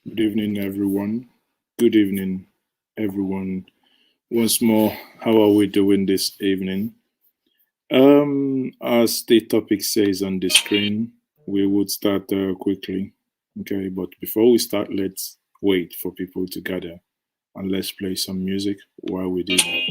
Good evening, everyone. Good evening, everyone. Once more, how are we doing this evening? As the topic says on the screen, we would start quickly. Okay, but before we start, let's wait for people to gather and let's play some music while we do that.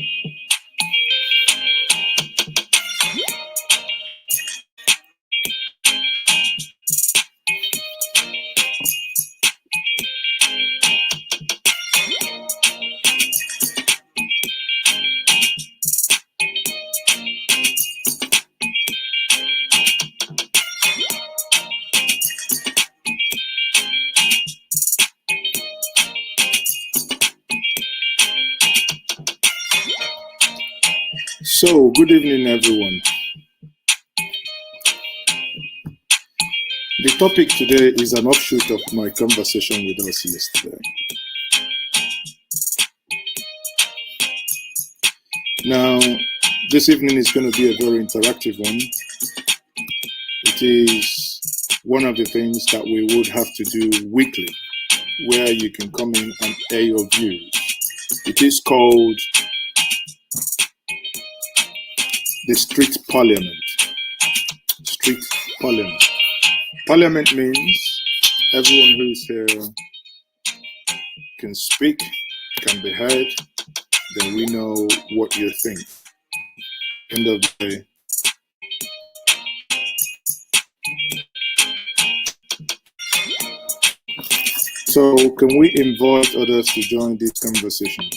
So, good evening, everyone. The topic today is an offshoot of my conversation with us yesterday. Now, this evening is going to be a very interactive one. It is one of the things that we would have to do weekly, where you can come in and air your views. It is called the Street Parliament. Street Parliament. Parliament means everyone who is here can speak, can be heard, then we know what you think. End of the day, so can we invite others to join this conversation?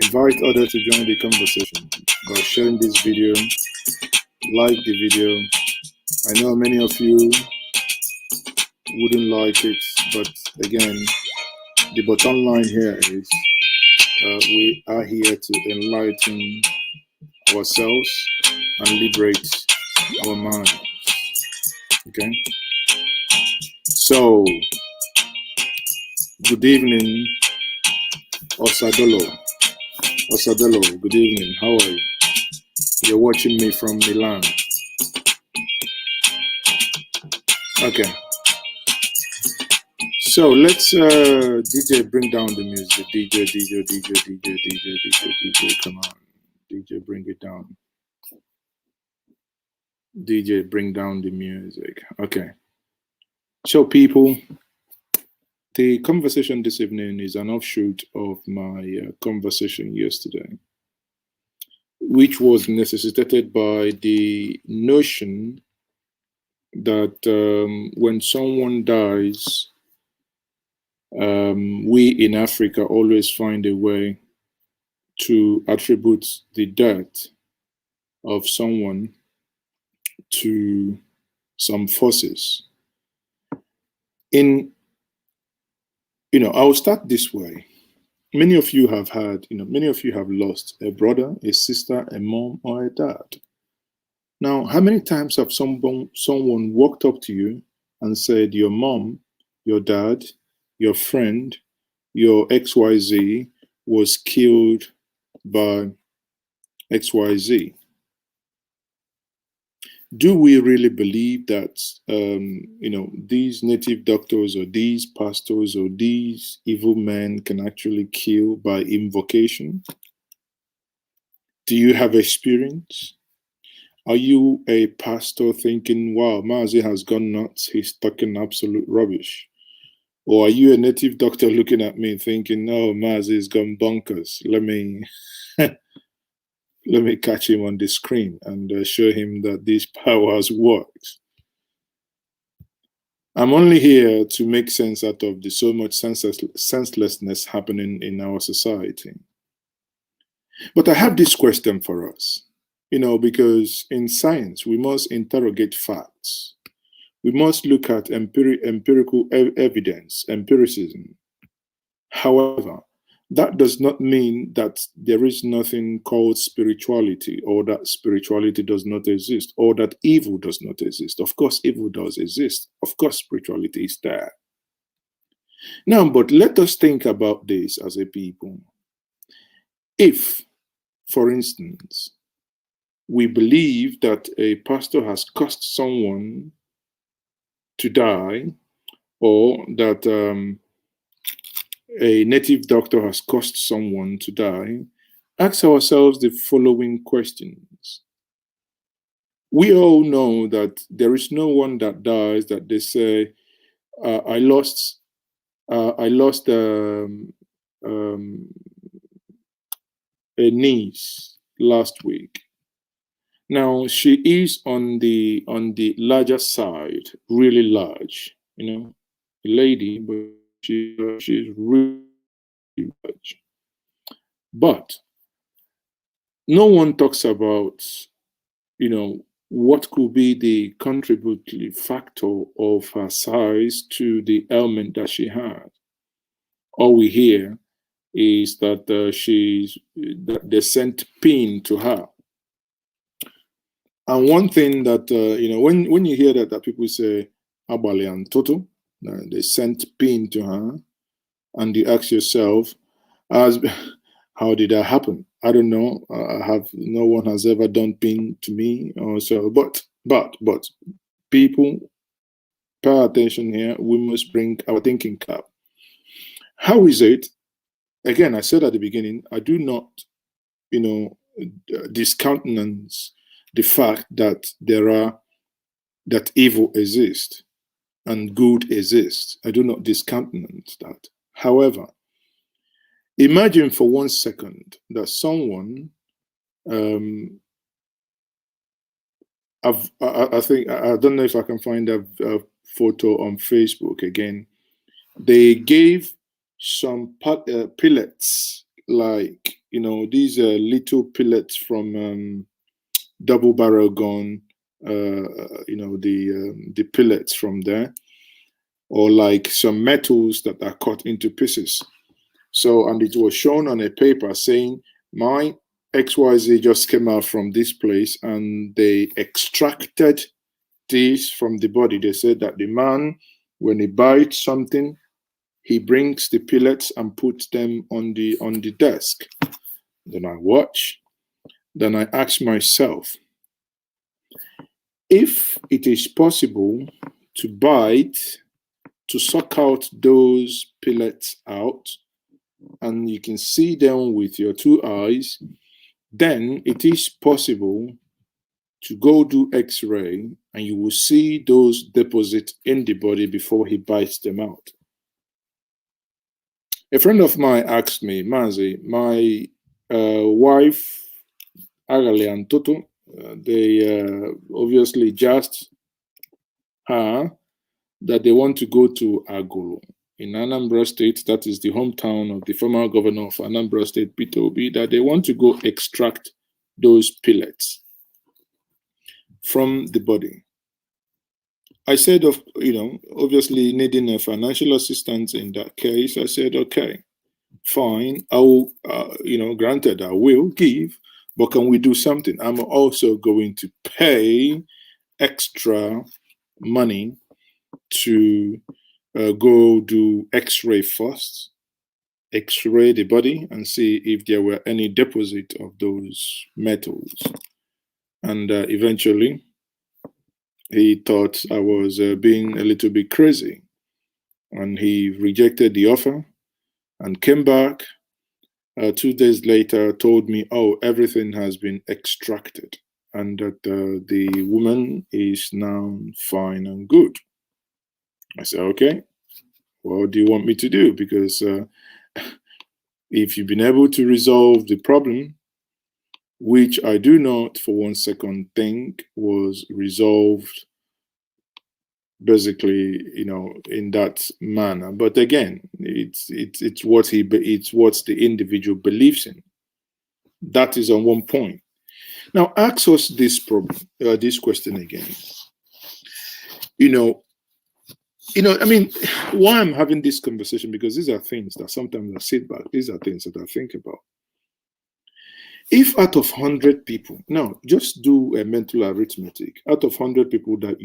Invite others to join the conversation by sharing this video, like the video. I know many of you wouldn't like it, but again, the bottom line here is we are here to enlighten ourselves and liberate our minds. Okay? So, good evening, Osadolo. Osadolo, good evening. How are you? You're watching me from Milan. Okay. So let's DJ bring down the music. DJ, come on. DJ, bring it down. DJ, bring down the music. Okay. So people, the conversation this evening is an offshoot of my conversation yesterday, which was necessitated by the notion that when someone dies, we in Africa always find a way to attribute the death of someone to some forces. I'll start this way. Many of you have many of you have lost a brother, a sister, a mom, or a dad. Now, how many times have someone walked up to you and said, your mom, your dad, your friend, your XYZ was killed by XYZ? Do we really believe that, these native doctors or these pastors or these evil men can actually kill by invocation? Do you have experience? Are you a pastor thinking, wow, Mazi has gone nuts, he's talking absolute rubbish? Or are you a native doctor looking at me thinking, no, Mazi's gone bonkers, let me let me catch him on the screen and show him that these powers works. I'm only here to make sense out of the so much senselessness happening in our society. But I have this question for us, because in science, we must interrogate facts. We must look at empirical evidence, empiricism. However, that does not mean that there is nothing called spirituality, or that spirituality does not exist, or that evil does not exist. Of course, evil does exist. Of course, spirituality is there. Now, but let us think about this as a people. If, for instance, we believe that a pastor has caused someone to die, or that a native doctor has caused someone to die, ask ourselves the following questions. We all know that there is no one that dies that they say, I lost a niece last week. Now she is on the larger side, really large, a lady, but she's really large. But no one talks about, what could be the contributory factor of her size to the ailment that she had. All we hear is that that they sent pain to her. And one thing that when you hear that people say Abale and Toto, they sent pain to her, and you ask yourself, how did that happen? I don't know. No one has ever done pain to me or so. But people, pay attention here. We must bring our thinking cap. How is it? Again, I said at the beginning, I do not, discountenance the fact that that evil exists and good exists. I do not discountenance that. However, imagine for 1 second that someone, I think, I don't know if I can find a photo on Facebook again. They gave some pellets, like, these little pellets from double barrel gun, the pellets from there, or like some metals that are cut into pieces. So, and it was shown on a paper saying, my XYZ just came out from this place and they extracted this from the body. They said that the man, when he bites something, he brings the pellets and puts them on the desk. Then I watch. Then I ask myself, if it is possible to bite, to suck out those pellets out, and you can see them with your 2 eyes, then it is possible to go do X-ray and you will see those deposits in the body before he bites them out. A friend of mine asked me, Mazi, my wife, Agale and Toto, they obviously just her that they want to go to Agolo in Anambra State, that is the hometown of the former governor of Anambra State, Peter Obi, that they want to go extract those pellets from the body. I said, obviously needing a financial assistance in that case, I said, okay, fine, I will, granted, I will give, but can we do something? I'm also going to pay extra money to go do X-ray first, X-ray the body and see if there were any deposit of those metals. And eventually, he thought I was being a little bit crazy, and he rejected the offer and came back 2 days later, told me, oh, everything has been extracted and that the woman is now fine and good. I said, okay, what do you want me to do? Because if you've been able to resolve the problem, which I do not for 1 second think was resolved basically, in that manner. But again, it's what the individual believes in. That is on one point. Now, ask us this problem, this question again. I mean, why I'm having this conversation, because these are things that sometimes I sit back, these are things that I think about. If out of 100 people, now just do a mental arithmetic, out of 100 people that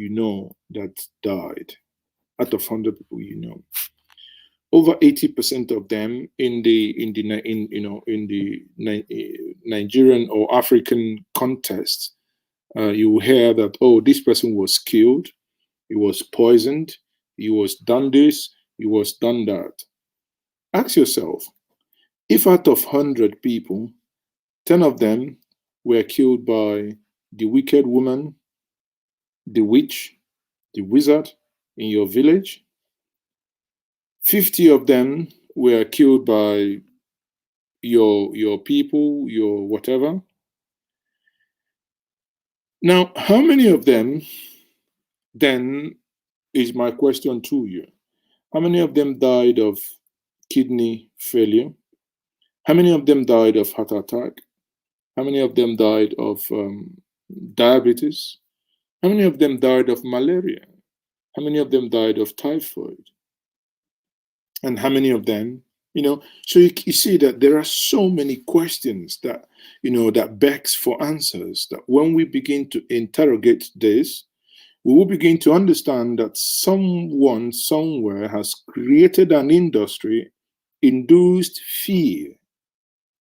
that died, out of 100 people over 80% of them in the Nigerian or African context, you will hear that, oh, this person was killed, he was poisoned, he was done this, he was done that. Ask yourself, if out of 100 people, 10 of them were killed by the wicked woman, the witch, the wizard in your village, 50 of them were killed by your people, your whatever. Now, how many of them then is my question to you? How many of them died of kidney failure? How many of them died of heart attack? How many of them died of diabetes? How many of them died of malaria? How many of them died of typhoid? And how many of them, so you see that there are so many questions that, that begs for answers, that when we begin to interrogate this, we will begin to understand that someone somewhere has created an industry, induced fear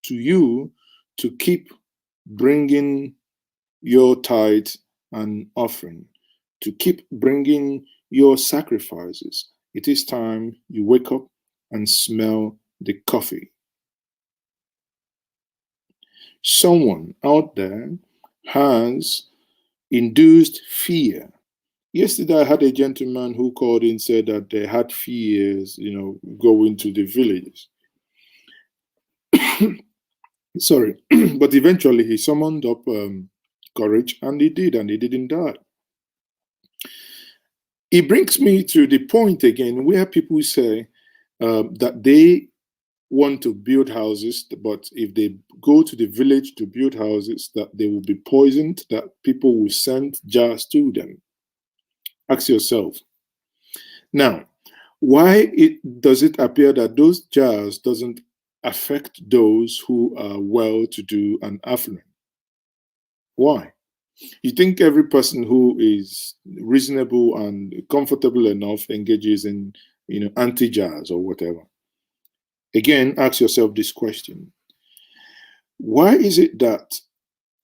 to you to keep bringing your tithe and offering, to keep bringing your sacrifices. It is time you wake up and smell the coffee. Someone out there has induced fear. Yesterday, I had a gentleman who called in and said that they had fears, going to the villages. Sorry, but eventually he summoned up courage, and he did, and he didn't die. It brings me to the point again where people say that they want to build houses, but if they go to the village to build houses, that they will be poisoned, that people will send jars to them. Ask yourself. Now, why does it appear that those jars doesn't affect those who are well-to-do and affluent? Why? You think every person who is reasonable and comfortable enough engages in, anti-jars or whatever? Again, ask yourself this question. Why is it that,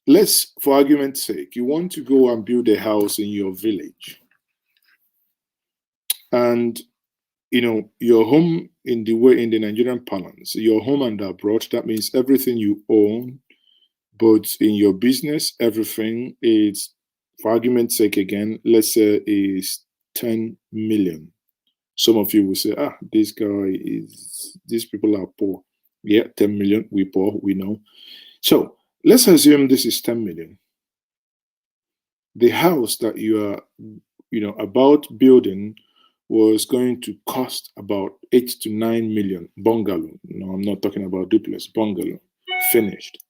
let's, for argument's sake, you want to go and build a house in your village, and your home, in the Nigerian parlance, your home and abroad, that means everything you own, but in your business, everything is, for argument's sake again, let's say is 10 million. Some of you will say, these people are poor. Yeah, 10 million, we poor, we know. So let's assume this is 10 million. The house that you are, about building was going to cost about 8 to 9 million. Bungalow. No, I'm not talking about duplex. Bungalow. Finished.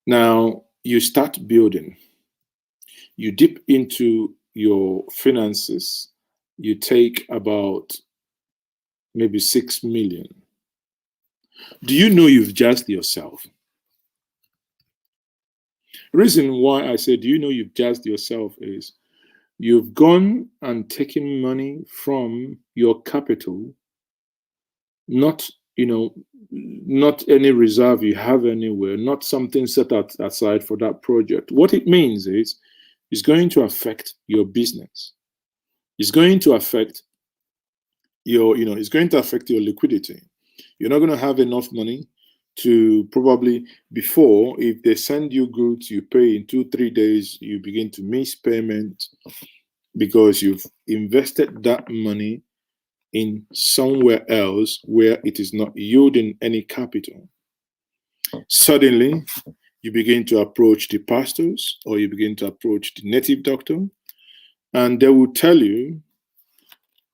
Now, you start building. You dip into your finances. You take about maybe 6 million. Do you know you've jazzed yourself? Reason why I say, do you know you've jazzed yourself is you've gone and taken money from your capital, not any reserve you have anywhere, not something set aside for that project. What it means is it's going to affect your business. It's going to affect it's going to affect your liquidity. You're not going to have enough money to probably, before, if they send you goods, you pay in 2-3 days, you begin to miss payment because you've invested that money in somewhere else where it is not yielding any capital. Suddenly, you begin to approach the pastors, or you begin to approach the native doctor, and they will tell you,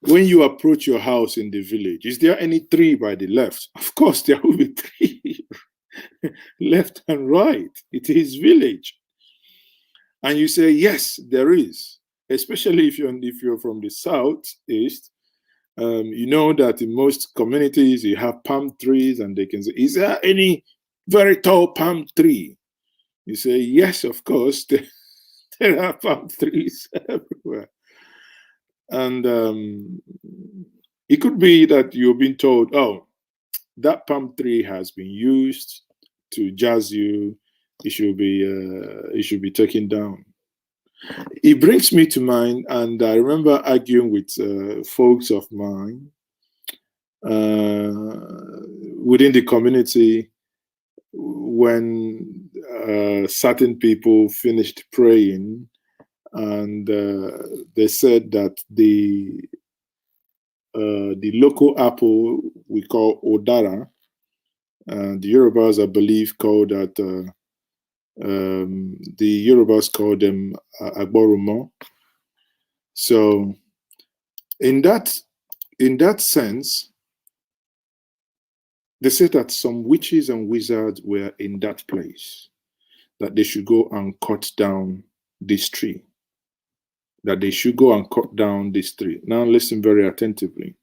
when you approach your house in the village, is there any tree by the left? Of course, there will be tree left and right. It is village. And you say, yes, there is. Especially if you're from the southeast, you know that in most communities you have palm trees, and they can say, is there any very tall palm tree? You say, yes, of course, there are palm trees everywhere. And it could be that you've been told, oh, that palm tree has been used to jazz you. It should be taken down. It brings me to mind, and I remember arguing with folks of mine within the community when certain people finished praying, and they said that the local apple we call Odara, the Yorubas, I believe, call that the Yorubas call them Agborumo. So in that sense, they said that some witches and wizards were in that place, that they should go and cut down this tree. That they should go and cut down this tree. Now listen very attentively.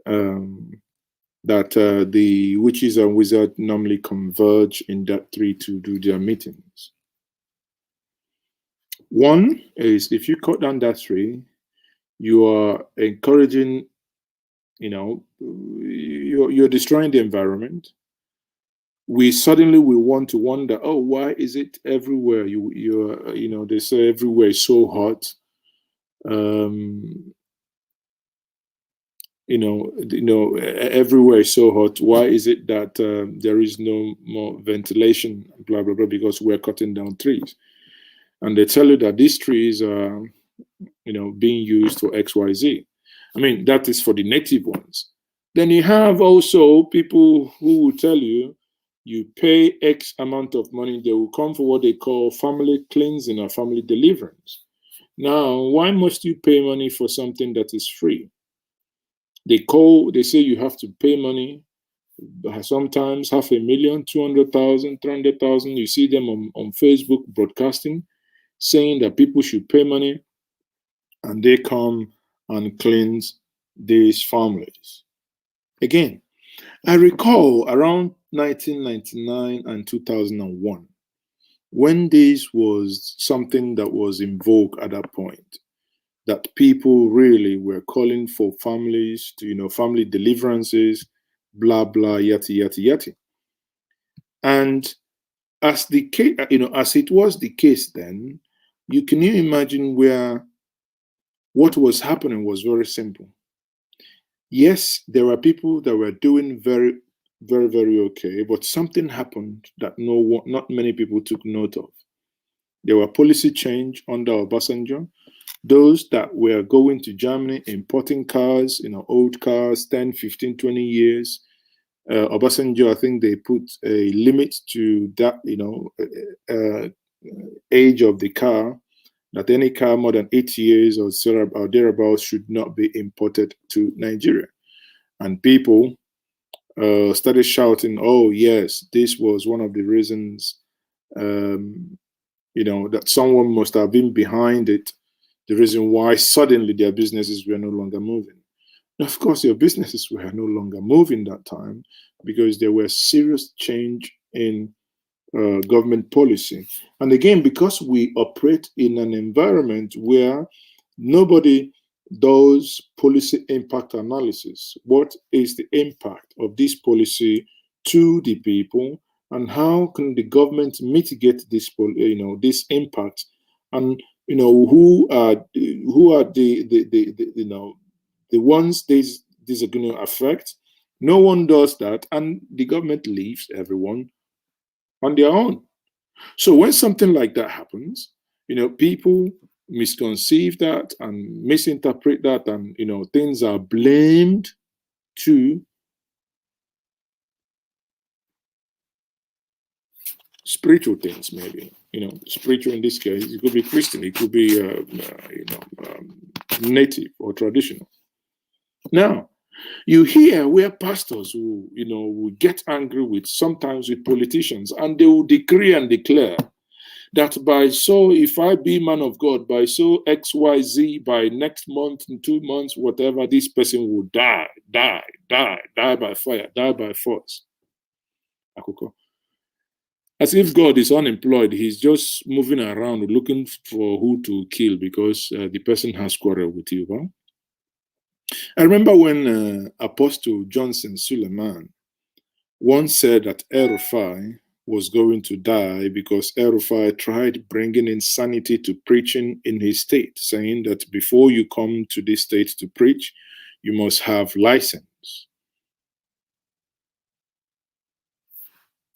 That the witches and wizards normally converge in that tree to do their meetings. One is, if you cut down that tree, you are encouraging, you're destroying the environment. We suddenly will want to wonder, oh, why is it everywhere? They say everywhere is so hot. Everywhere is so hot. Why is it that there is no more ventilation? Blah blah blah. Because we're cutting down trees, and they tell you that these trees are, being used for X, Y, Z. I mean, that is for the native ones. Then you have also people who will tell you, you pay X amount of money, they will come for what they call family cleansing or family deliverance. Now, why must you pay money for something that is free? They say you have to pay money, sometimes 500,000, 200,000, 300,000. You see them on Facebook broadcasting, saying that people should pay money and they come and cleanse these families. Again, I recall around 1999 and 2001, when this was something that was in vogue at that point, that people really were calling for families to, family deliverances, blah, blah, yati, yati, yati. And as the case, as it was the case then, you imagine where what was happening was very simple. Yes, there were people that were doing very, very, very okay, but something happened that not many people took note of. There were policy change under Obasanjo. Those that were going to Germany, importing cars, old cars, 10, 15, 20 years. Obasanjo, I think they put a limit to that, age of the car, that any car more than 8 years or thereabouts should not be imported to Nigeria. And people started shouting, oh, yes, this was one of the reasons, that someone must have been behind it, the reason why suddenly their businesses were no longer moving. Now, of course, your businesses were no longer moving that time because there were serious change in government policy. And again, because we operate in an environment where nobody does policy impact analysis. What is the impact of this policy to the people, and how can the government mitigate this, this impact? And who are the ones these are going to affect? No one does that, and the government leaves everyone on their own. So when something like that happens, people misconceive that and misinterpret that, and things are blamed to spiritual things, maybe. Spiritual in this case, it could be Christian, it could be native or traditional. Now, you hear where pastors will get angry sometimes with politicians, and they will decree and declare that if I be man of God, by so XYZ, by next month, in 2 months, whatever, this person will die by fire, die by force. As if God is unemployed, he's just moving around looking for who to kill because the person has quarrel with you. Huh? I remember when Apostle Johnson Suleiman once said that El Rufai was going to die because El-Rufai tried bringing insanity to preaching in his state, saying that before you come to this state to preach, you must have license.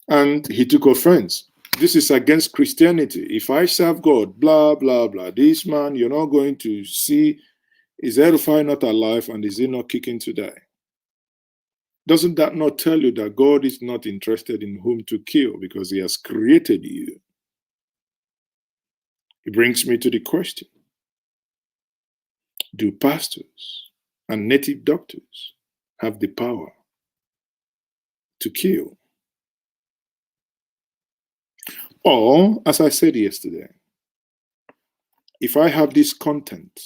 And he took offense. This is against Christianity. If I serve God, blah, blah, blah. This man, you're not going to see, is El-Rufai not alive and is he not kicking to die? Doesn't that not tell you that God is not interested in whom to kill because he has created you? It brings me to the question, do pastors and native doctors have the power to kill? Or, as I said yesterday, if I have this content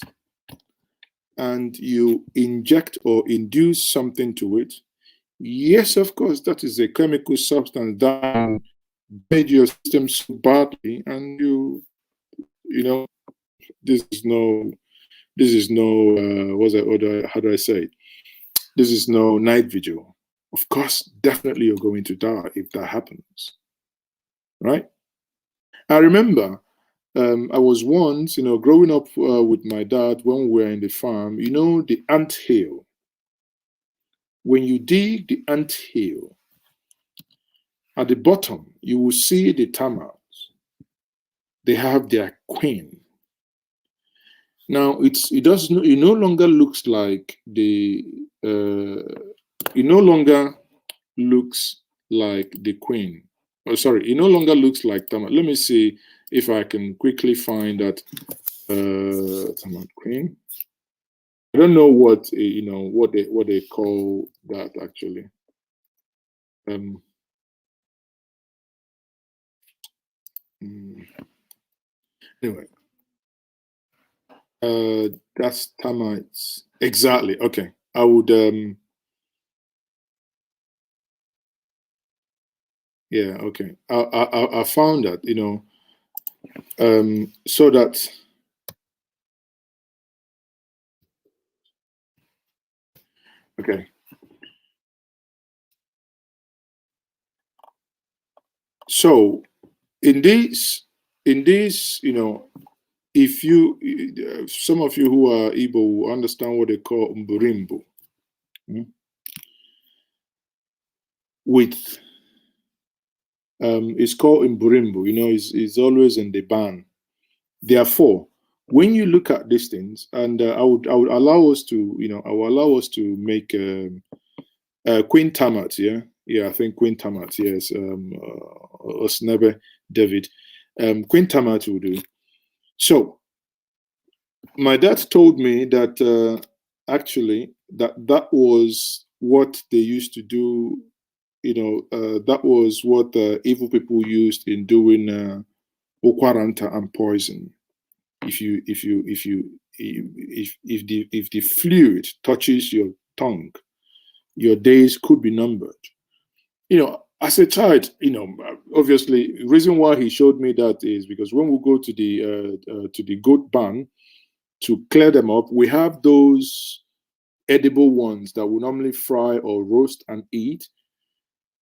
and you inject or induce something to it, yes, of course, that is a chemical substance that made your system so badly, and you know, this is no, how do I say it? This is no night vigil. Of course, definitely you're going to die if that happens, right? I remember I was once, growing up with my dad when we were in the farm, the ant hill. When you dig the ant hill, at the bottom, you will see the termites. They have their queen. Now it no longer looks like it no longer looks like the queen. Oh, sorry, it no longer looks like termite. Let me see if I can quickly find that termite queen. I don't know what what they call that actually. Anyway, that's termites. Exactly. Okay, I would. Yeah. Okay. I found that so that. Okay. So in this, if you, some of you who are Igbo will understand what they call mburimbu. With it's called mburimbu. It's always in the ban. Therefore, when you look at these things, and I would allow us to, I will allow us to make Queen Tamat. Yeah, I think Queen Tamat. Yes, Osnebe David. Queen Tamat will do. So my dad told me that actually that was what they used to do. That was what evil people used in doing okwaranta and poison. If the fluid touches your tongue, your days could be numbered. As a child, obviously, the reason why he showed me that is because when we go to the goat barn to clear them up, we have those edible ones that we normally fry or roast and eat.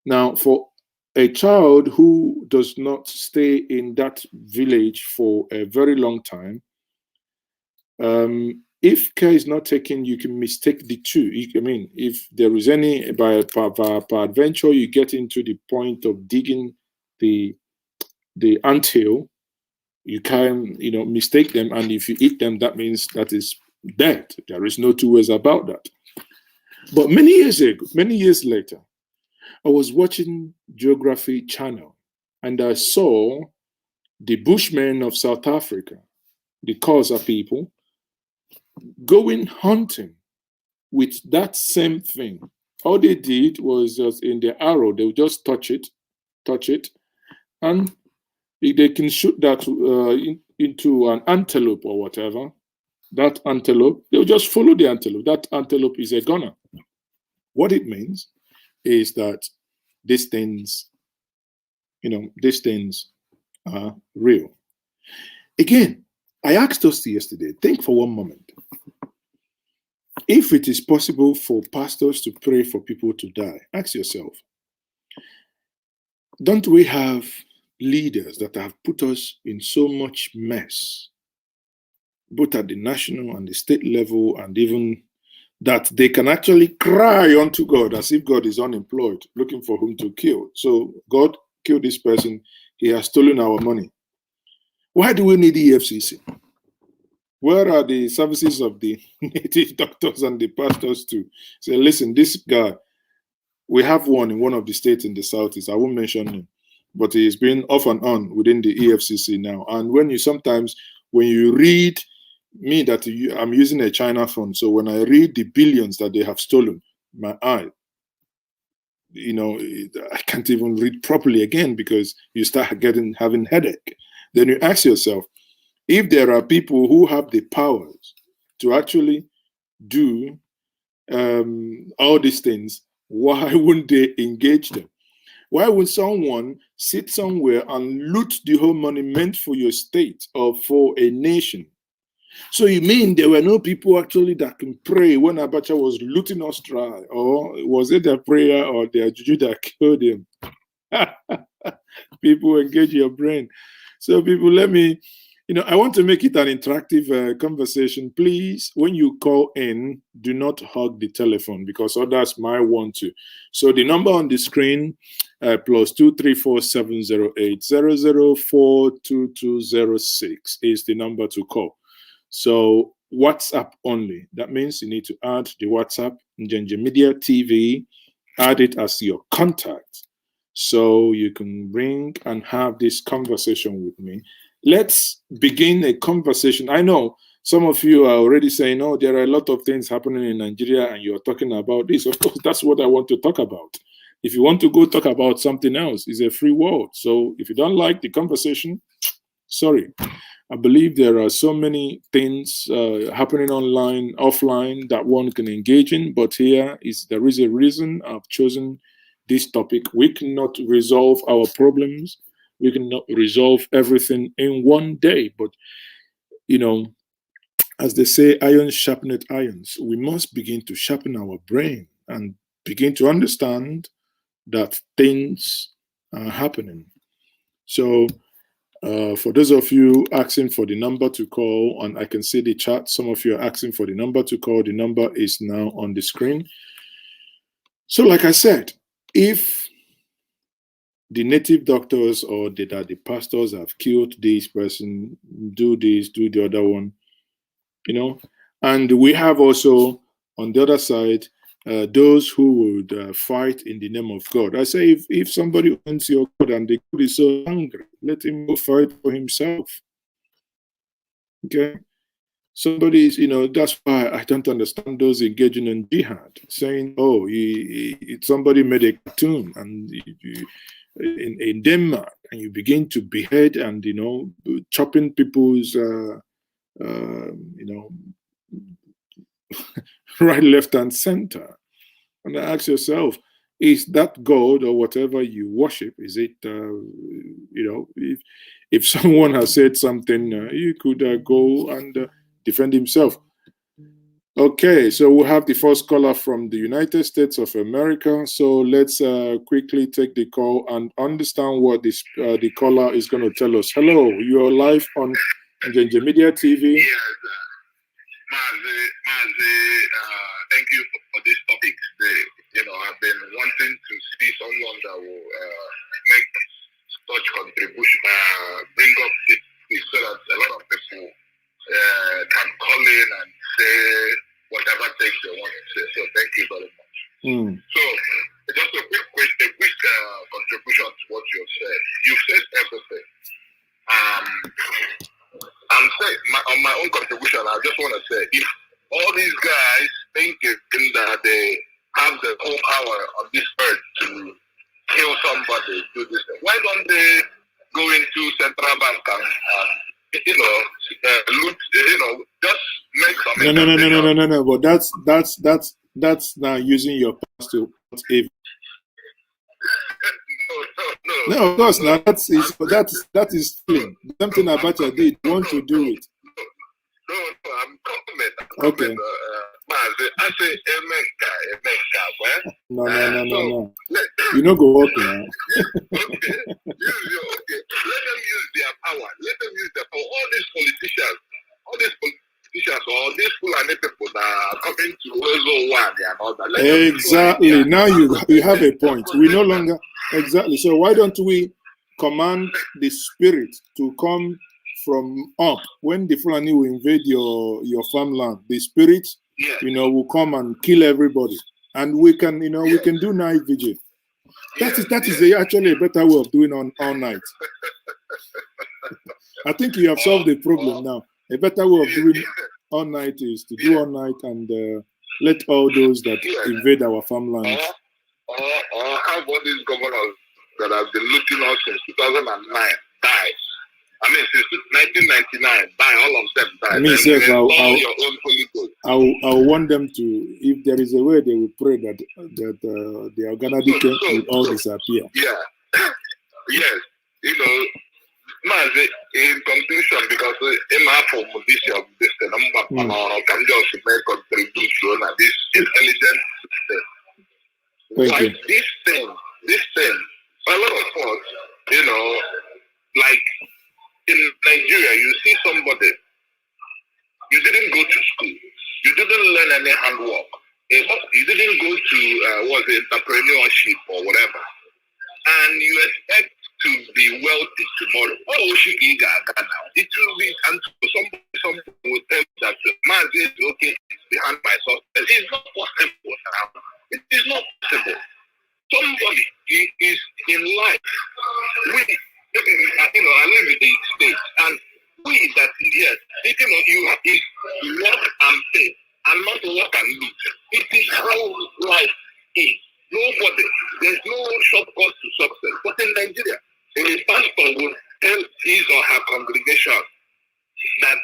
Now, for a child who does not stay in that village for a very long time, if care is not taken, you can mistake the two. I mean, if there is any, by adventure, you get into the point of digging the anthill, you can, mistake them. And if you eat them, that means that is dead. There is no two ways about that. But many years later, I was watching Geography Channel and I saw the Bushmen of South Africa, the Xhosa people, going hunting with that same thing. All they did was just in their arrow, they would just touch it, and they can shoot that into an antelope or whatever. That antelope, they'll just follow the antelope. That antelope is a gunner. What it means is that these things, these things are real. Again, I asked us yesterday, think for one moment. If it is possible for pastors to pray for people to die, ask yourself, don't we have leaders that have put us in so much mess, both at the national and the state level, and even that they can actually cry unto God as if God is unemployed, looking for whom to kill. So God killed this person. He has stolen our money. Why do we need EFCC? Where are the services of the native doctors and the pastors to say, listen, this guy, we have one in one of the states in the Southeast. I won't mention him, but he's been off and on within the EFCC now. And when you read me that I'm using a China phone, so when I read the billions that they have stolen, my eye, I can't even read properly again because you start having headache. Then you ask yourself, if there are people who have the powers to actually do all these things, why wouldn't they engage them? Why would someone sit somewhere and loot the whole money meant for your state or for a nation? So you mean there were no people actually that can pray when Abacha was looting us dry? Or was it their prayer or their juju that killed him? People, engage your brain. So people, I want to make it an interactive conversation. Please, when you call in, do not hug the telephone because others might want to. So the number on the screen, +2347080042206 is the number to call. So WhatsApp only. That means you need to add the WhatsApp Njenje Media TV, add it as your contact, so you can ring and have this conversation with me. Let's begin a conversation. I know some of you are already saying, oh, there are a lot of things happening in Nigeria and you're talking about this. Of course, that's what I want to talk about. If you want to go talk about something else, it's a free world. So if you don't like the conversation, sorry. I believe there are so many things happening online, offline that one can engage in, but there is a reason I've chosen this topic. We cannot resolve our problems. We cannot resolve everything in one day, but as they say, iron sharpeneth irons. We must begin to sharpen our brain and begin to understand that things are happening. So for those of you asking for the number to call, and I can see the chat, some of you are asking for the number to call. The number is now on the screen. So like I said, if the native doctors or the pastors have killed this person, do this, do the other one, and we have also on the other side those who would fight in the name of God. I say, if somebody wants your God and the God is so angry, let him go fight for himself. Okay? Somebody is, that's why I don't understand those engaging in jihad, saying, oh, somebody made a cartoon and in Denmark, and you begin to behead and, chopping people's, right, left, and center. And ask yourself, is that God or whatever you worship, is it, if someone has said something, you could go and defend himself. Okay, so we'll have the first caller from the United States of America. So let's quickly take the call and understand what the caller is going to tell us. Hello, you're live on Njenje Media TV. Yes, Mazi, thank you for this topic today. I've been wanting to see someone that will make such contribution, bring up this so that a lot of people can call in and say whatever things they want to say. So thank you very much. So just a quick contribution to what you've said. You've said everything. I'm saying on my own contribution, I just want to say, if all these guys thinking that they have the whole power of this earth to kill somebody, do this thing, why don't they go into central bank and loot, just make some. No. But that's not using your past to evil. No, of course not. That is stealing. Something Abacha did. Want to do it. No, I'm coming. Okay. I say, No. You know, go work now. Okay. Okay. Let them use their power. Let them use their power. All these politicians, or these Fulani people that are coming to Ozo One and all that. Exactly. Now you have a point. We no longer exactly. So why don't we command the spirit to come from up when the Fulani will invade your farmland? The spirit, will come and kill everybody, and we can, we can do night vigil. That is actually a better way of doing all night. I think you have solved the problem now. A better way of doing all night is to do all night and let all those that invade our farmland. Or have all these governors that have been looting us since 2009 die. I mean, since 1999, die. All of them die. I'll want them to, if there is a way, they will pray that the Oganadi will all disappear. Yeah. Yes. In conclusion, because in our form of this can just make contribution at this intelligent system. Like this thing, a lot of us, like in Nigeria, you see somebody, you didn't go to school, you didn't learn any handwork, you didn't go to entrepreneurship or whatever, and you expect to be wealthy tomorrow. Oh, she now. It will be, and somebody will tell you that Mazi is okay behind my success. It's not possible now. It is not possible. Somebody is in life. I live in the States, and we that yes, you have to work and pay, and not work and lose. It is how life is. Nobody, there's no shortcut to success. But in Nigeria, a pastor will tell his or her congregation that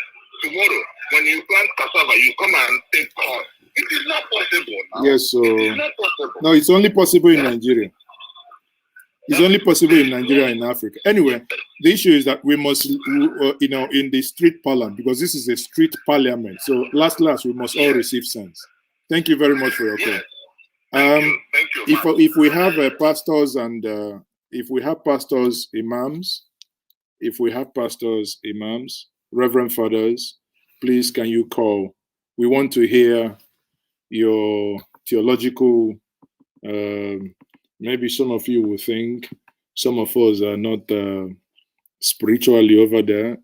tomorrow, when you plant cassava, you come and take corn. It is not possible now. Yes, so it is not possible. No, it's only possible in Nigeria. It's only possible in Nigeria and Africa. Anyway, the issue is that we must, in the street parliament, because this is a street parliament. So last, we must all receive sense. Thank you very much for your call. Thank you, if we have pastors and if we have pastors, imams, reverend fathers, please can you call? We want to hear your theological. Maybe some of you will think some of us are not spiritually over there.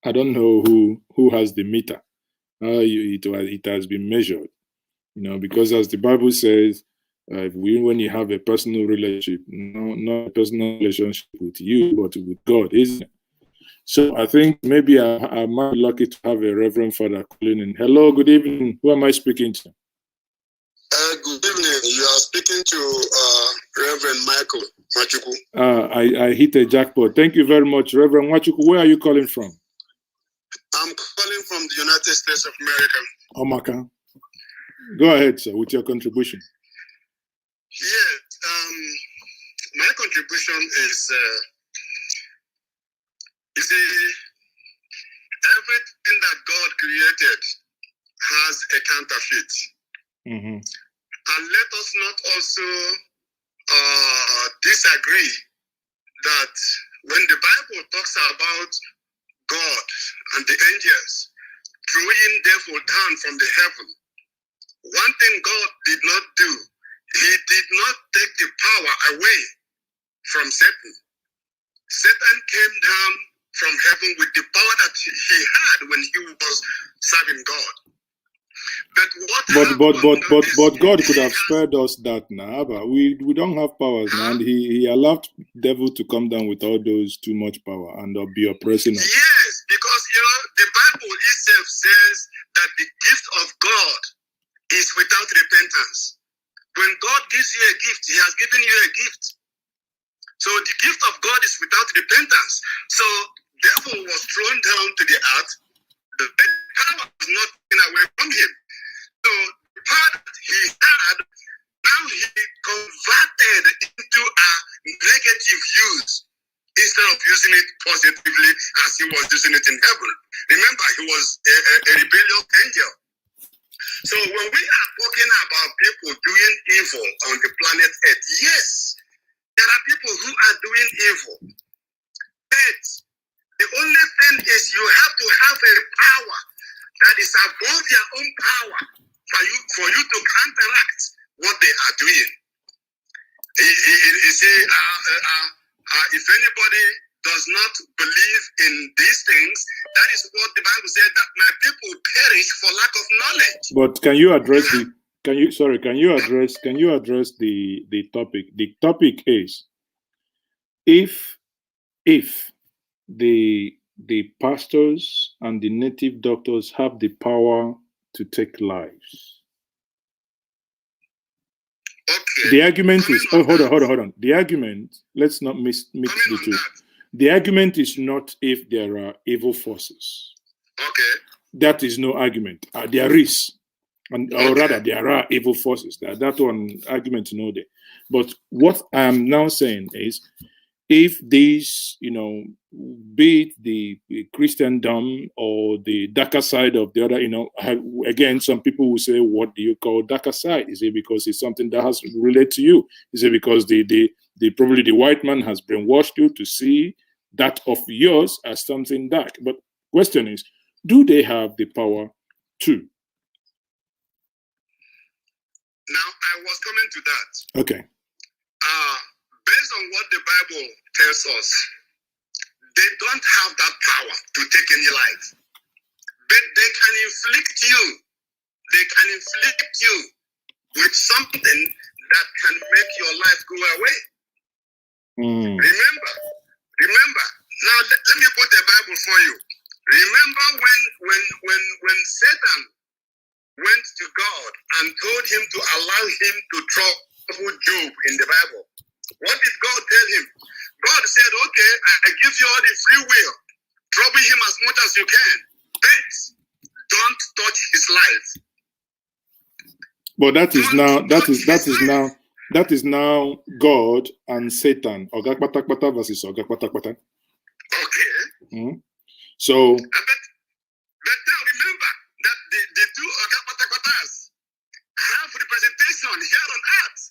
I don't know who has the meter. It has been measured, because as the Bible says, when you have a personal relationship, not a personal relationship with you, but with God, isn't it? So I think maybe I might be lucky to have a Reverend Father calling in. Hello, good evening. Who am I speaking to? Good evening. You are speaking to Reverend Michael Machuku. I hit a jackpot. Thank you very much, Reverend Machuku. Where are you calling from? I'm calling from the United States of America. Omaka. Go ahead, sir, with your contribution. Yeah, my contribution is, you see, everything that God created has a counterfeit. Mm-hmm. And let us not also disagree that when the Bible talks about God and the angels throwing devil down from the heaven, one thing God did not do, he did not take the power away from Satan. Satan came down from heaven with the power that he had when he was serving God. But God could have spared us that now, but we don't have powers now, and he allowed devil to come down with all those too much power and be oppressing us. Yes, because the Bible itself says that the gift of God is without repentance. When God gives you a gift, he has given you a gift. So the gift of God is without repentance. So devil was thrown down to the earth. The power was not taken away from him. So the power that he had, now he converted into a negative use instead of using it positively as he was using it in heaven. Remember, he was a rebellious angel. So when we are talking about people doing evil on the planet Earth, yes, There are people who are doing evil. But the only thing is you have to have a power that is above your own power for you to counteract what they are doing. You see, if anybody does not believe in these things, that is what the Bible said, that my people perish for lack of knowledge. But can you address the topic? The topic is if the pastors and the native doctors have the power to take lives. Okay. The argument is hold on. The argument, let's not mix the two. The argument is not if there are evil forces. Okay. That is no argument. There is, or rather, there are evil forces. That one argument, there. But what I'm now saying is, if these, be it the Christendom or the darker side of the other, again, some people will say, what do you call darker side? Is it because it's something that has related to you? Is it because probably the white man has brainwashed you to see that of yours as something dark? But question is, do they have the power to? Now, I was coming to that. Okay. Based on what the Bible tells us, they don't have that power to take any life. But they can inflict you. They can inflict you with something that can make your life go away. Remember. Now let me put the Bible for you. Remember when Satan went to God and told him to allow him to trouble Job in the Bible. What did God tell him? God said, okay, I give you all the free will. Trouble him as much as you can. But don't touch his life. But that is now God and Satan. Ogakpatakpata versus Ogakpatakpata. Okay. Mm-hmm. So but now remember that the two Ogakpatakpatas have representation here on earth.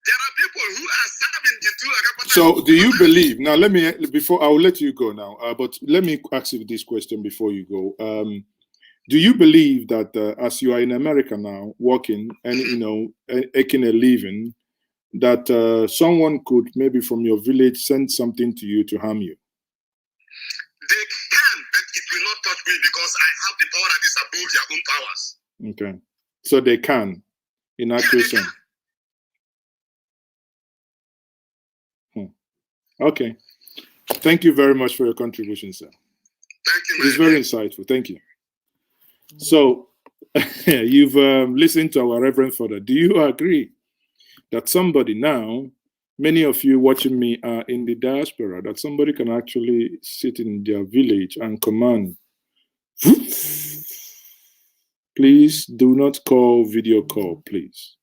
There are people who are serving the two Ogakpatakpatas. So do you believe, now I will let you go now, but let me ask you this question before you go. Do you believe that as you are in America now, working and, making a living, that someone could maybe from your village send something to you to harm you? They can, but it will not touch me because I have the power that is above their own powers. Okay. So they can, in actual sense. Okay. Thank you very much for your contribution, sir. Thank you, it's very insightful. Thank you. So, you've listened to our Reverend Father. Do you agree that somebody now, many of you watching me are in the diaspora, that somebody can actually sit in their village and command, please do not call video call, please.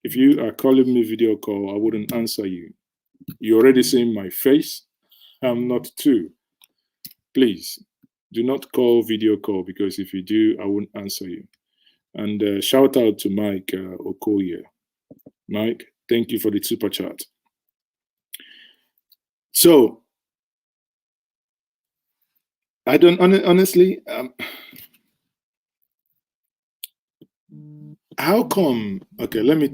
If you are calling me video call, I wouldn't answer you. You're already seeing my face. I'm not too. Please do not call video call, because if you do, I won't answer you. And shout out to Mike Okoye. Mike, thank you for the super chat. So, I don't honestly. How come? Okay, let me.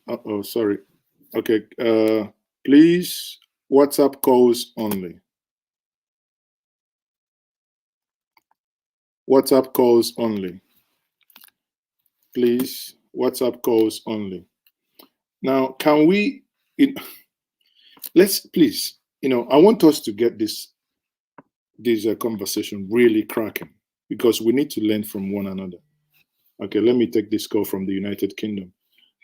Oh, sorry. Okay, please, WhatsApp calls only. WhatsApp calls only. Please, WhatsApp calls only. Now, can we, let's please, I want us to get this conversation really cracking, because we need to learn from one another. Okay, let me take this call from the United Kingdom.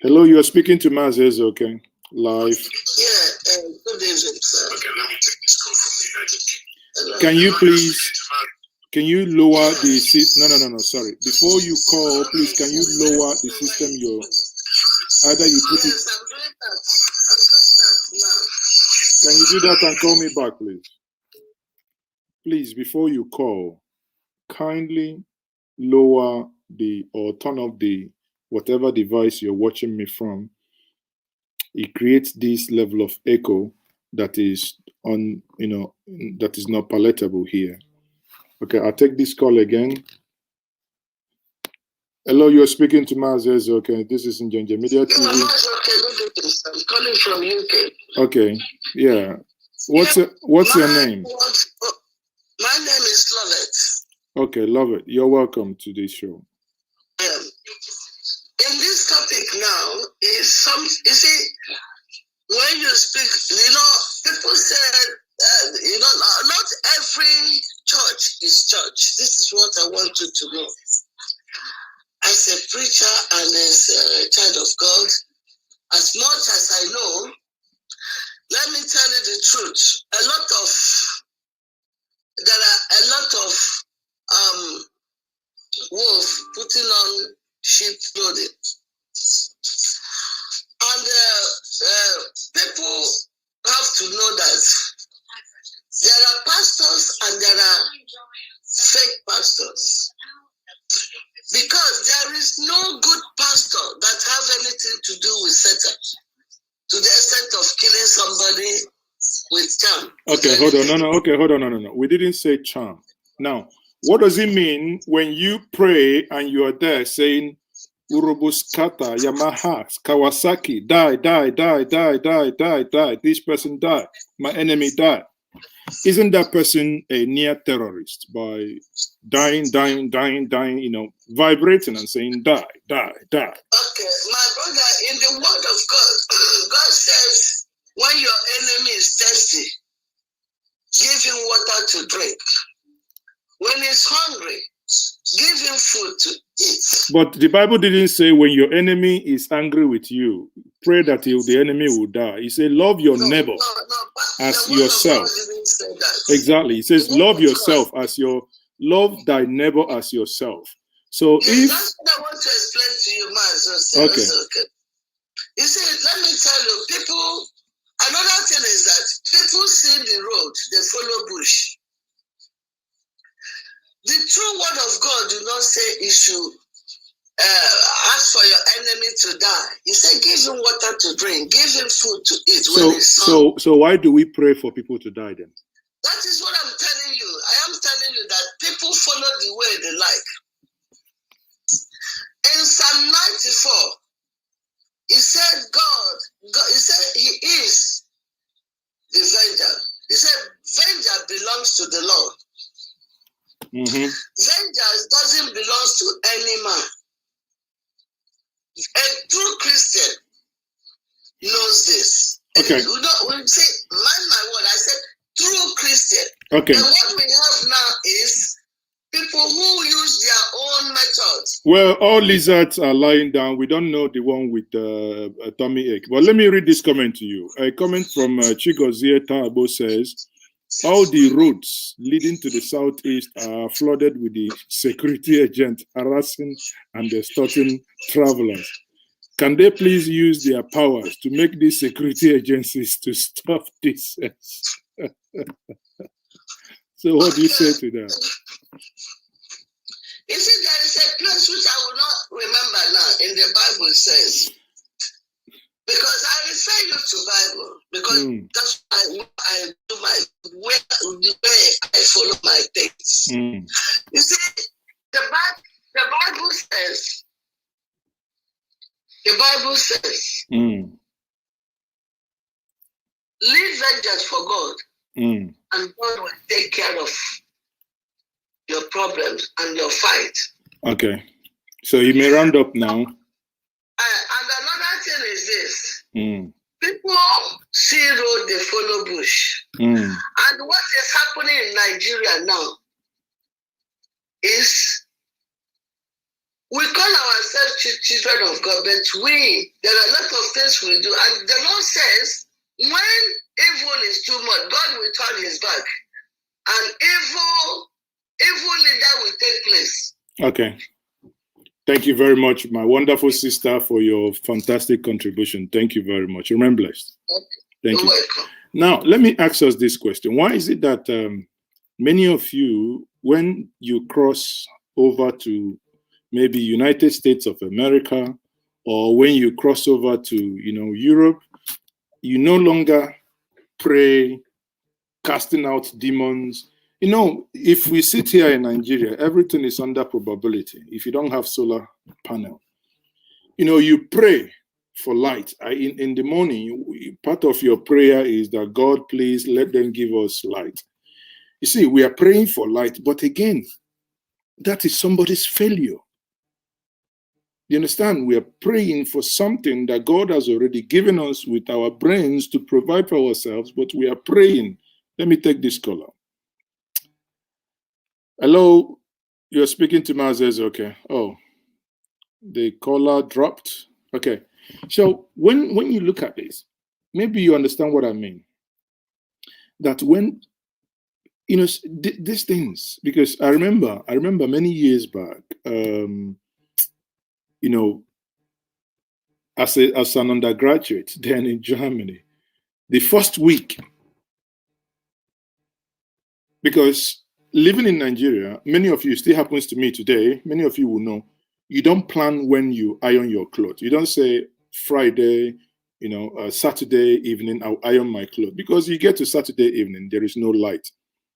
Hello, you are speaking to Mazes, okay? Live. Yeah, good evening, sir. Okay, let me take this call from the United Kingdom. Can you please, can you lower the system? No, sorry. Before you call, please, can you lower the system? Either you put it. Yes, I'm doing that. I'm doing that now. Can you do that and call me back, please? Please, before you call, kindly lower or turn off the whatever device you're watching me from, it creates this level of echo that is that is not palatable here. Okay, I'll take this call again. Hello, you're speaking to Mazes. Okay, this is Njanja Media TV. No, I'm calling from UK. Okay, yeah. What's your name? My name is Lovett. Okay, love it. You're welcome to this show. In this topic now is you see, when you speak, people said, not every church is church. This is what I want you to know. As a preacher and as a child of God, as much as I know, let me tell you the truth. There are a lot of wolf putting on sheep clothing. And people have to know that there are pastors and there are fake pastors. Because there is no good pastor that have anything to do with Satan, to the extent of killing somebody with charm. Okay, hold on. No. We didn't say charm. Now, what does it mean when you pray and you are there saying, Urobuskata, Yamaha, Kawasaki, die, this person died, my enemy died. Isn't that person a near terrorist by dying, vibrating and saying die? Okay, my brother, in the word of God, God says, when your enemy is thirsty, give him water to drink. When he's hungry, give him food to eat. But the Bible didn't say when your enemy is angry with you, pray that the enemy will die. He said, love your neighbor as yourself. Exactly. He says, love yourself love thy neighbor as yourself. So that's what I want to explain to you, Master. Okay. You see, let me tell you, another thing is that people see the road, they follow bush. The true word of God do not say you should ask for your enemy to die. He said, give him water to drink, give him food to eat. So why do we pray for people to die then? That is what I'm telling you. I am telling you that people follow the way they like. In Psalm 94, he said, he said he is the venger. He said, vengeance belongs to the Lord. Mm-hmm. Vengeance doesn't belong to any man. A true Christian knows this. Okay. We say, mind my word, I said true Christian. Okay. And what we have now is people who use their own methods. Well, all lizards are lying down. We don't know the one with a tummy ache. But let me read this comment to you. A comment from Chigozie Tabo says, all the roads leading to the southeast are flooded with the security agent harassing and extorting travelers. Can they please use their powers to make these security agencies to stop this? So what do you say to that? You see, there is a place which I will not remember now in the Bible says, because I refer you to Bible, because that's why I do the way I follow my things. You see, the Bible says, leave vengeance for God, and God will take care of your problems and your fight. Okay. So you may round up now. And another thing is this. People see road, they follow bush. And what is happening in Nigeria now is we call ourselves children of God, but there are a lot of things we do. And the Lord says, when evil is too much, God will turn his back. And evil leader will take place. Okay. Thank you very much, my wonderful sister, for your fantastic contribution. Thank you very much. Remain blessed. Thank you. Welcome. Now, let me ask us this question. Why is it that many of you, when you cross over to maybe United States of America, or when you cross over to, Europe, you no longer pray, casting out demons. If we sit here in Nigeria, everything is under probability. If you don't have solar panel, you pray for light. In the morning, part of your prayer is that God, please let them give us light. You see, we are praying for light, but again, that is somebody's failure. You understand? We are praying for something that God has already given us with our brains to provide for ourselves, but we are praying. Let me take this caller. Hello, you're speaking to Mazes, okay. Oh, the caller dropped. Okay. So when you look at this, maybe you understand what I mean. That when, these things, because I remember many years back, as an undergraduate then in Germany, the first week, because living in Nigeria, many of you, still happens to me today, many of you will know, you don't plan when you iron your clothes. You don't say Friday, Saturday evening, I'll iron my clothes, because you get to Saturday evening, there is no light.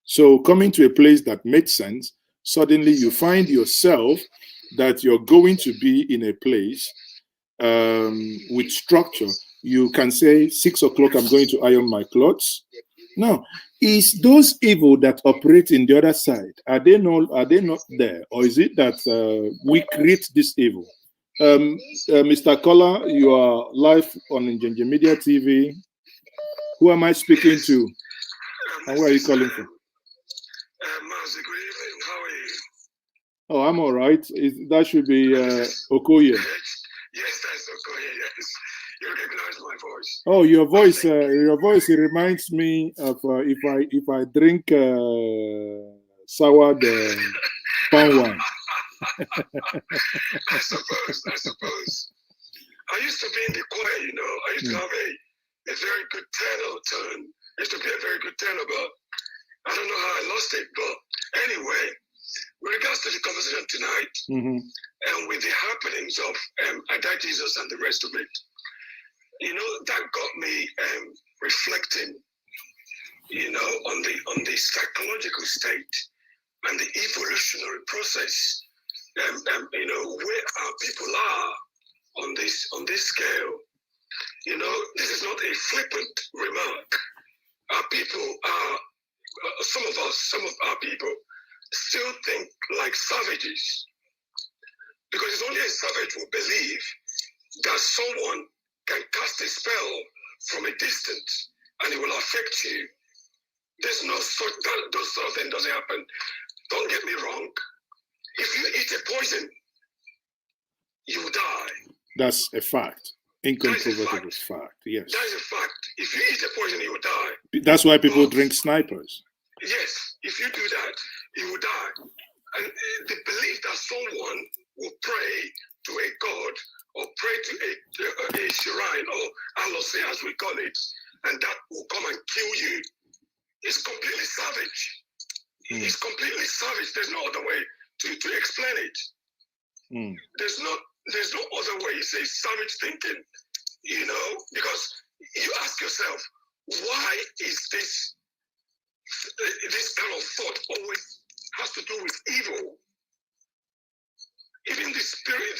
So coming to a place that made sense, suddenly you find yourself that you're going to be in a place with structure. You can say 6 o'clock, I'm going to iron my clothes. Now, is those evil that operate in the other side, are they not there? Or is it that we create this evil? Mr. Kola, you are live on Njenge Media TV. Who am I speaking to? And where are you calling from? Mazi, good evening. How are you? Oh, I'm all right. That should be Okoye. Yes, that's Okoye. Yes, you recognize my voice. Oh, your voice. It reminds me of if I drink sour palm wine. I suppose. I used to be in the choir. I used to have a very good tenor. I used to be a very good tenor, but I don't know how I lost it. But anyway, with regards to the conversation tonight, and with the happenings of Ada Jesus and the rest of it, that got me reflecting, on the psychological state and the evolutionary process, where our people are on this scale. This is not a flippant remark. Our people are, some of our people still think like savages, because it's only a savage who believe that someone can cast a spell from a distance and it will affect you. There's no those sort of things doesn't happen. Don't get me wrong. If you eat a poison, you die. That's a fact. Incontrovertible fact. Yes. That is a fact. If you eat a poison, you will die. That's why people drink snipers. Yes. If you do that, you will die. And the belief that someone will pray to a god or pray to a shrine or alose as we call it, and that will come and kill you, is completely savage. It's completely savage. There's no other way to explain it. There's no other way. It's a savage thinking, because you ask yourself, why is this kind of thought always has to do with evil? Even the spirit,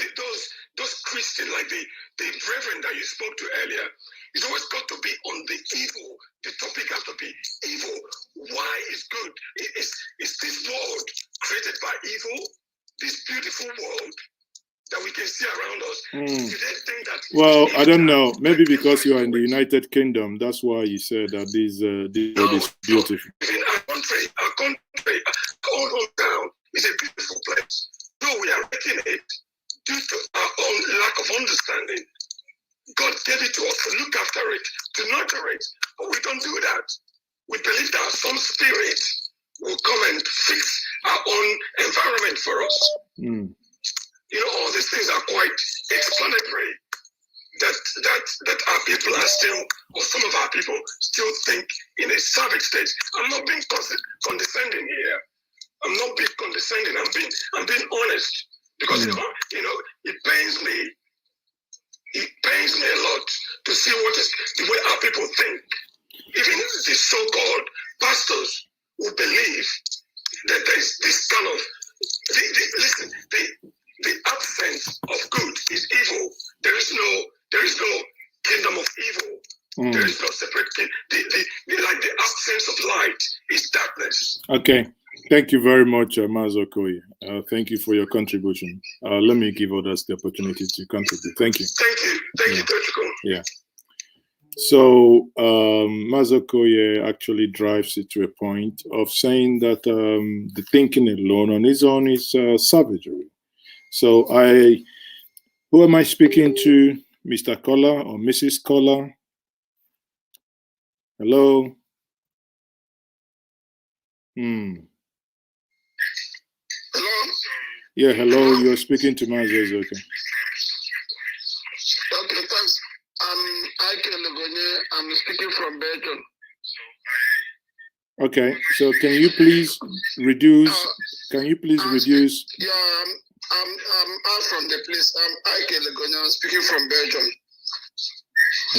those Christians, like the reverend that you spoke to earlier, it's always got to be on the evil. The topic has to be evil. Why is good? Is this world created by evil? This beautiful world that we can see around us. Do they think that? Well, I don't know. Maybe because you are in the United Kingdom, that's why you said that this world is beautiful. In our country, our hometown is a beautiful place. Though we are wrecking it due to our own lack of understanding. God gave it to us to look after it, to nurture it, but we don't do that. We believe that some spirit will come and fix our own environment for us. All these things are quite explanatory. That our people are still, or some of our people still think in a savage state. I'm not being condescending here. I'm not being condescending. I'm being honest, because it pains me. It pains me a lot to see what is the way our people think. Even the so-called pastors who believe that there is this kind of the absence of good is evil. There is no kingdom of evil. There is no separate kingdom. The absence of light is darkness. Okay. Thank you very much, Mazi Okoye. Thank you for your contribution. Let me give others the opportunity to contribute. Thank you. Thank you, Tochukwu. Yeah. So Mazi Okoye actually drives it to a point of saying that the thinking alone on its own is savagery. So who am I speaking to? Mr. Kola or Mrs. Kola? Hello? Hello? Yeah, hello. You're speaking to Mazi Okoye. Okay, thanks. I'm Ike Legonye. I'm speaking from Belgium. Okay, so can you please reduce? Yeah, I'm out from the place. I'm Ike Legonye. I'm speaking from Belgium.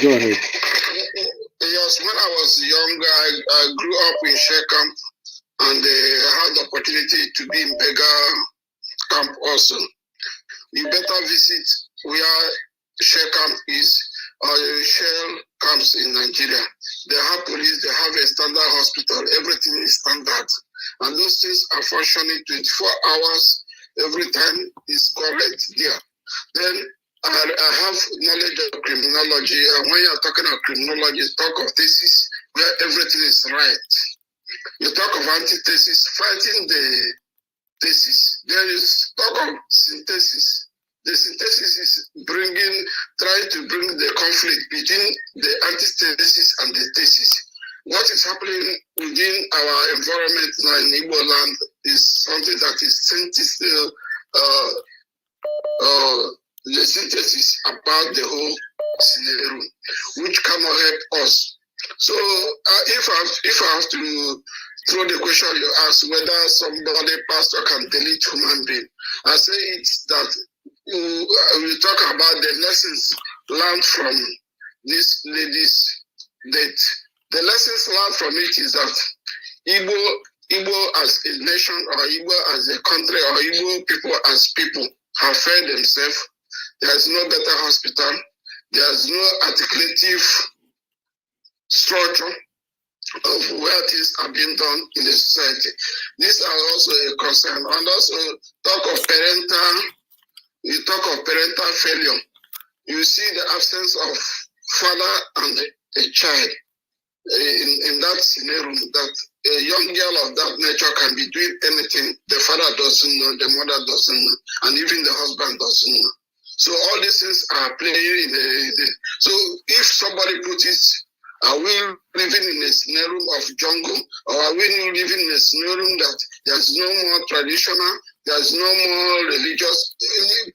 Go ahead. Yes, when I was younger, I grew up in Share Camp, and had the opportunity to be in Bega Camp also. You better visit where Share Camp is, or Shell camps in Nigeria. They have police, they have a standard hospital, everything is standard. And those things are functioning 24 hours, every time is correct there. Then I have knowledge of criminology, and when you're talking about criminology, talk of thesis, where everything is right. You talk of antithesis, fighting the thesis. There is talk of synthesis. The synthesis is trying to bring the conflict between the antithesis and the thesis. What is happening within our environment now in Igbo land is something that is the synthesis about the whole scenario, which cannot help us. So if I have to throw the question you ask whether somebody pastor can delete human being, I say it's that we talk about the lessons learned from this lady's death. The lessons learned from it is that Igbo as a nation, or Igbo as a country, or Igbo people as people have failed themselves. There's no better hospital. There's no articulative structure of where things are being done in the society. These are also a concern. And also you talk of parental failure. You see the absence of father and a child in that scenario, that a young girl of that nature can be doing anything the father doesn't know, the mother doesn't know, and even the husband doesn't know. So all these things are playing in so if somebody puts it, are we living in a scenario of jungle, or are we living in a scenario that there's no more traditional, there's no more religious?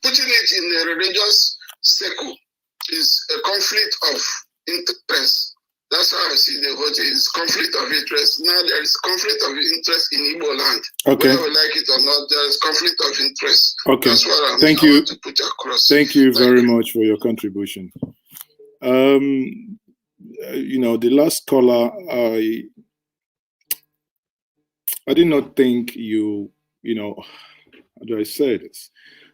Putting it in a religious circle is a conflict of interest. That's how I see the whole thing. It's conflict of interest. Now there is conflict of interest in Igbo land. Okay. Whether we like it or not, there is conflict of interest. Okay. That's what I'm Thank you. to put across. Thank you very much for your contribution. The last caller, I did not think you, how do I say this?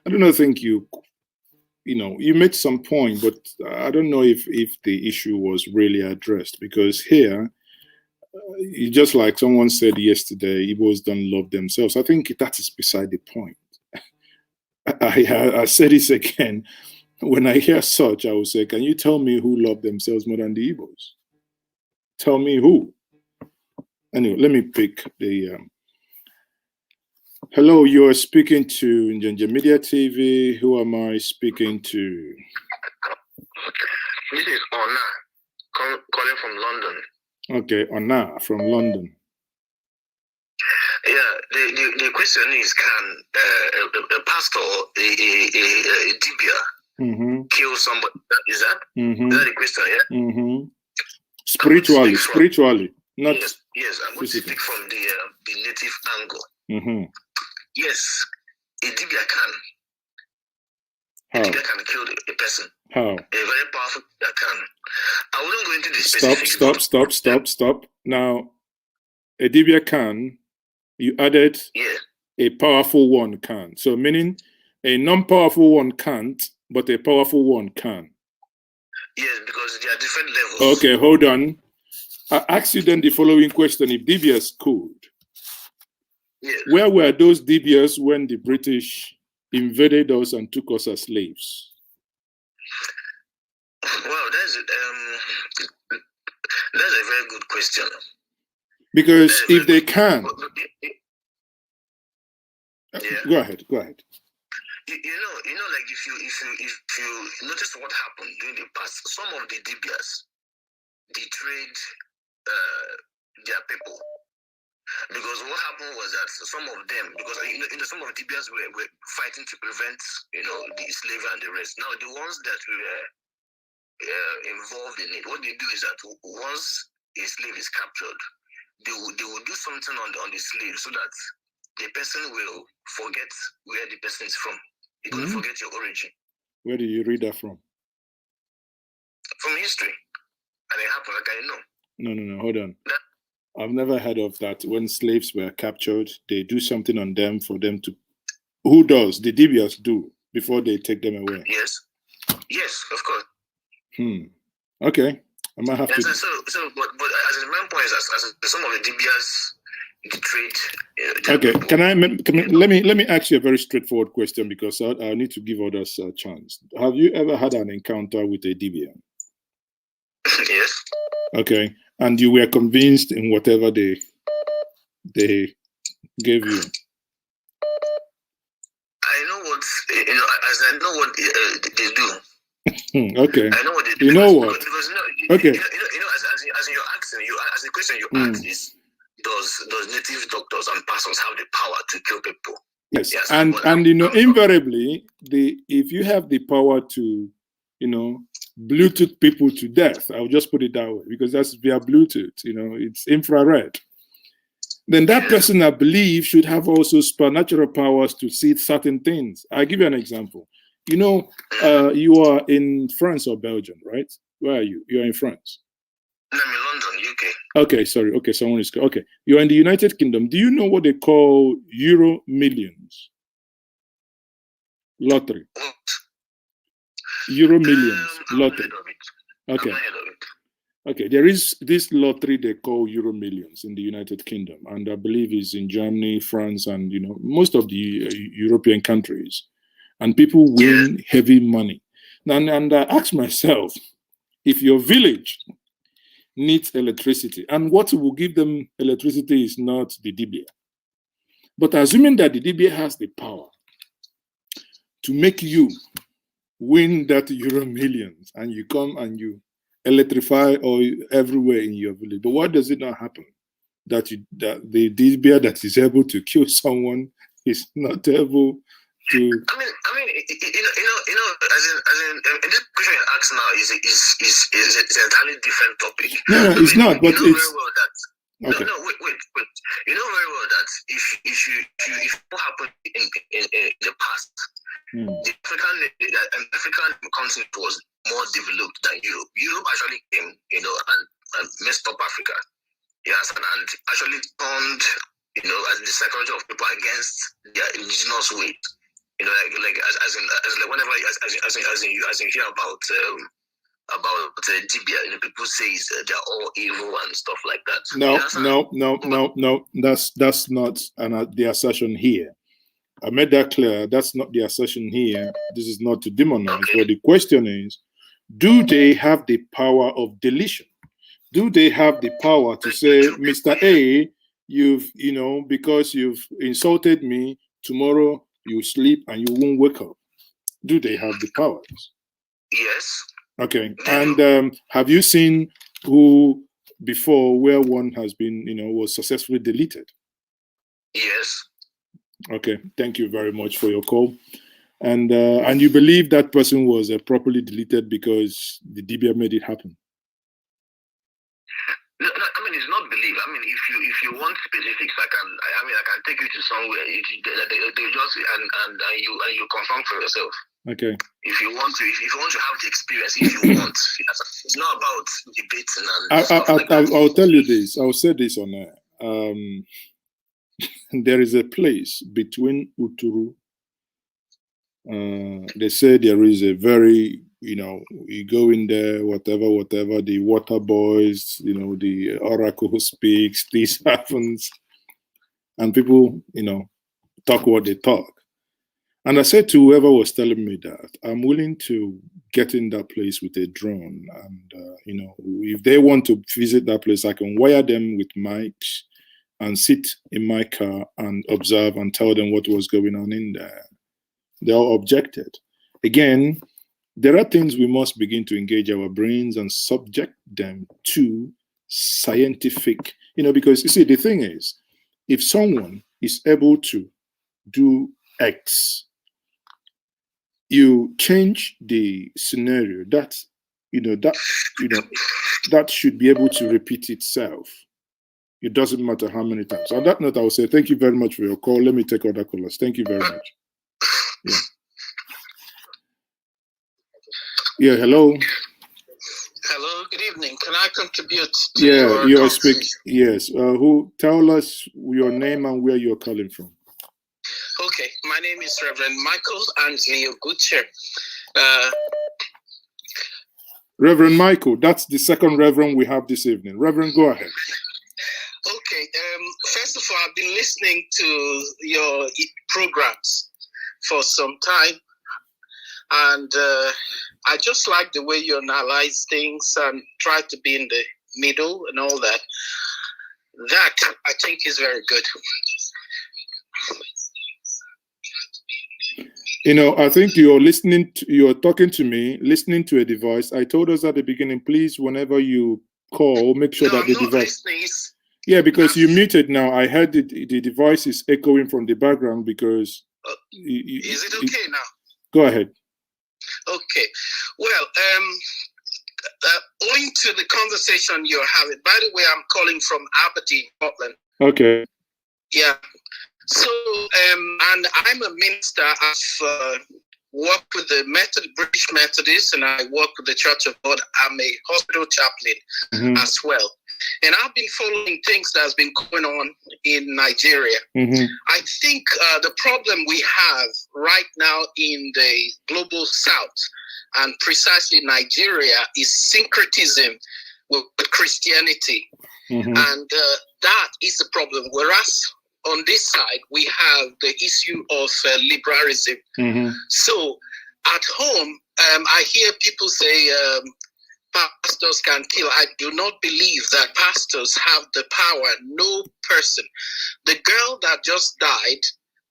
I do not think you made some point, but I don't know if the issue was really addressed, because here, just like someone said yesterday, Igbos don't love themselves. I think that is beside the point. I said this again. When I hear such, I will say, can you tell me who love themselves more than the Igbos? Tell me who. Anyway, let me pick the... Hello, you are speaking to Njanja Media TV. Who am I speaking to? This is Ona, calling from London. Okay, Ona from London. Yeah, the question is, can a pastor, a dibia, kill somebody? Is that the question? Yeah. Spiritually, not. Yes. I'm going to speak from the native angle. Yes, a dibia can, A How? Dibia can kill a person. How? A very powerful Dibia can. I wouldn't go into the specifics. Stop. Now, a Dibia can, you added a powerful one can. So meaning a non-powerful one can't, but a powerful one can. Yes, because there are different levels. Okay, hold on. I ask you then the following question. If Dibias could, where were those Dibias when the British invaded us and took us as slaves? Well, that's a very good question. Because if they can, go ahead. You know, like if you notice what happened during the past, some of the Dibias betrayed their people. Because what happened was that some of them, because some of the Dibias were fighting to prevent, the slavery and the rest. Now the ones that were involved in it, what they do is that once a slave is captured, they will do something on the slave so that the person will forget where the person is from. You're going to forget your origin. Where did you read that from? From history. And it happened, like I know. No, hold on. I've never heard of that. When slaves were captured, they do something on them for them to... Who does? The Dibias do before they take them away. Yes, of course. Okay. I might have to... But as the main point is, as some of the Dibias betrayed... Okay, let me ask you a very straightforward question, because I need to give others a chance. Have you ever had an encounter with a Dibia? Yes. Okay, and you were convinced in whatever they gave you? I know what, as I know what they do. Okay. I know what they do. You know what? Because okay. As you're asking, as the question you asked is, does native doctors and pastors have the power to kill people? Yes, and invariably, if you have the power to, Bluetooth people to death, I'll just put it that way, because that's via Bluetooth, it's infrared. Then that person, I believe, should have also supernatural powers to see certain things. I'll give you an example. You are in France or Belgium, right? Where are you? You're in France. I'm in London, UK. Okay, sorry. Okay, someone is... Okay, you're in the United Kingdom. Do you know what they call Euro Millions? Lottery. What? Euro Millions lottery. Okay. Okay, there is this lottery they call Euro Millions in the United Kingdom, and I believe it's in Germany, France, and most of the European countries. And people win heavy money. And I ask myself, if your village needs electricity, and what will give them electricity is not the Dibia. But assuming that the Dibia has the power to make you win that Euro Millions, and you come and you electrify all everywhere in your village, but why does it not happen that the Dibia that is able to kill someone is not able to? I mean, as in this question you ask now is an entirely different topic. No, it's not. But you know it's very well that. Okay. No, wait. You know very well that if what happened in the past, the African continent was more developed than Europe. Europe actually came, and messed up Africa. Yes, and actually turned, as the psychology of people against their indigenous way. Whenever as you hear about Dibia, people say they're all evil and stuff like that. No. That's not the assertion here. I made that clear. That's not the assertion here. This is not to demonize. Okay. But the question is, do they have the power of deletion? Do they have the power to say, Mr. A, because you've insulted me, tomorrow you sleep and you won't wake up? Do they have the powers? Yes. Okay. And have you seen who before where one has been, was successfully deleted? Yes. Okay. Thank you very much for your call. And you believe that person was properly deleted because the Dibia made it happen? No, I mean, it's not belief. I mean, if you want specifics, I can take you to somewhere. They just and you confirm for yourself. Okay. If you want to have the experience, if you want, it's not about debating and stuff like that. I'll tell you this. I'll say this on air. There is a place between Uturu. They say there is a very, you go in there, whatever, the water boys, the oracle speaks, this happens, and people, talk what they talk. And I said to whoever was telling me that, I'm willing to get in that place with a drone. And, if they want to visit that place, I can wire them with mics and sit in my car and observe and tell them what was going on in there. They all objected. Again, there are things we must begin to engage our brains and subject them to scientific, because you see, the thing is, if someone is able to do X, you change the scenario, that should be able to repeat itself. It doesn't matter how many times. On that note, I will say thank you very much for your call. Let me take other callers. Thank you very much. Yeah, hello. Hello, good evening. Can I contribute to you're speaking. Yes. Who? Tell us your name and where you're calling from. Okay, my name is Reverend Michael Anthony Oguche. Reverend Michael, that's the second Reverend we have this evening. Reverend, go ahead. Okay, first of all, I've been listening to your programs for some time, and I just like the way you analyze things and try to be in the middle and all that. That, I think, is very good. I think you're talking to me, listening to a device. I told us at the beginning, please, whenever you call, make sure that the device... Yeah, because you muted now. I heard the device is echoing from the background because... Is it okay now? Go ahead. Okay. Well, owing to the conversation you're having, by the way, I'm calling from Aberdeen, Scotland. Okay. Yeah. So, and I'm a minister. I've worked with the British Methodists, and I work with the Church of God. I'm a hospital chaplain as well. And I've been following things that's been going on in Nigeria. I think the problem we have right now in the global south, and precisely Nigeria, is syncretism with Christianity. And that is the problem. Whereas on this side, we have the issue of liberalism. So at home, I hear people say pastors can kill. I do not believe that pastors have the power. No person. The girl that just died,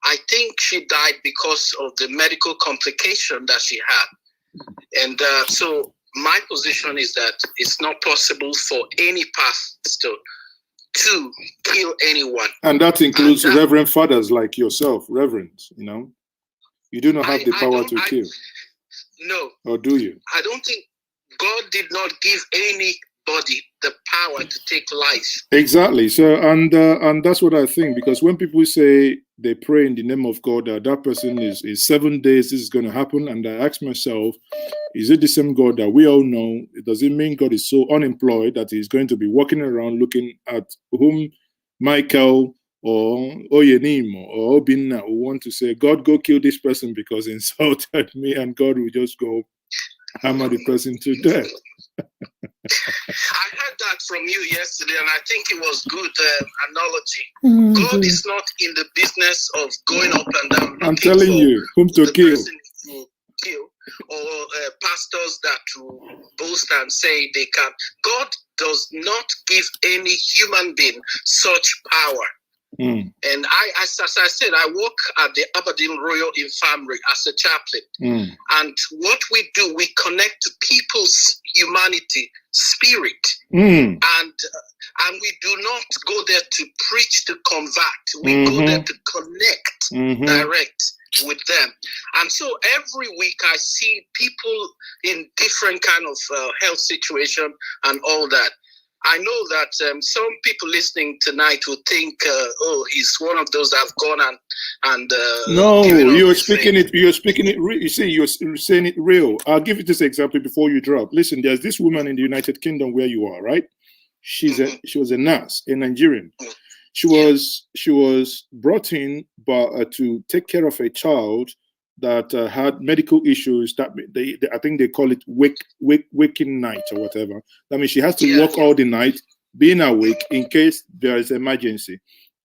I think she died because of the medical complication that she had. And so my position is that it's not possible for any pastor to kill anyone. And that includes Reverend fathers like yourself, Reverends, You do not have the power to kill. No. Or do you? I don't think God did not give anybody the power to take life. Exactly. So, and that's what I think, because when people say they pray in the name of God, that person is 7 days, this is going to happen. And I ask myself, is it the same God that we all know? Does it mean God is so unemployed that he's going to be walking around looking at whom Michael or Oyenimo or Obinna will want to say, God, go kill this person because he insulted me, and God will just go hammer the person to death? I heard that from you yesterday, and I think it was good analogy. God is not in the business of going up and down. I'm telling you, whom to kill. Or pastors that will boast and say they can. God does not give any human being such power. And as I said, I work at the Aberdeen Royal Infirmary as a chaplain. And what we do, we connect to people's humanity, spirit. And we do not go there to preach, to convert. We go there to connect direct with them. And so every week I see people in different kind of health situation and all that. I know that some people listening tonight will think, oh, he's one of those that have gone and no, you're speaking it. You're speaking it. You see, you're saying it real. I'll give you this example before you drop. Listen, there's this woman in the United Kingdom where you are, right? She was a nurse, a Nigerian. She was brought in to take care of a child that had medical issues. That I think they call it waking night or whatever. That means she has to work all the night, being awake in case there is emergency.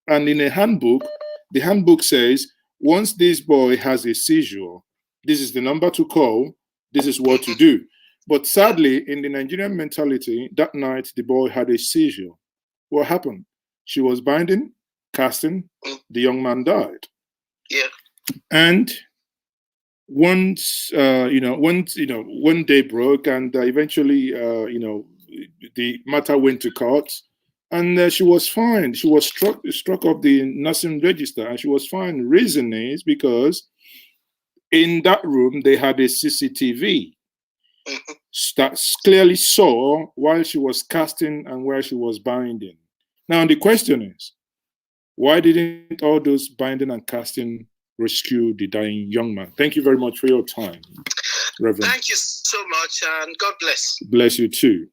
And in a handbook, the handbook says once this boy has a seizure, this is the number to call. This is what to do. But sadly, in the Nigerian mentality, that night the boy had a seizure. What happened? She was binding, casting. The young man died. Yeah. And once one day broke, and eventually the matter went to court, and she was fined. She was struck off the nursing register, and she was fined. Reason is because in that room they had a CCTV that clearly saw while she was casting and where she was binding. Now the question is, why didn't all those binding and casting rescue the dying young man? Thank you very much for your time, Reverend. Thank you so much, and God bless. Bless you too.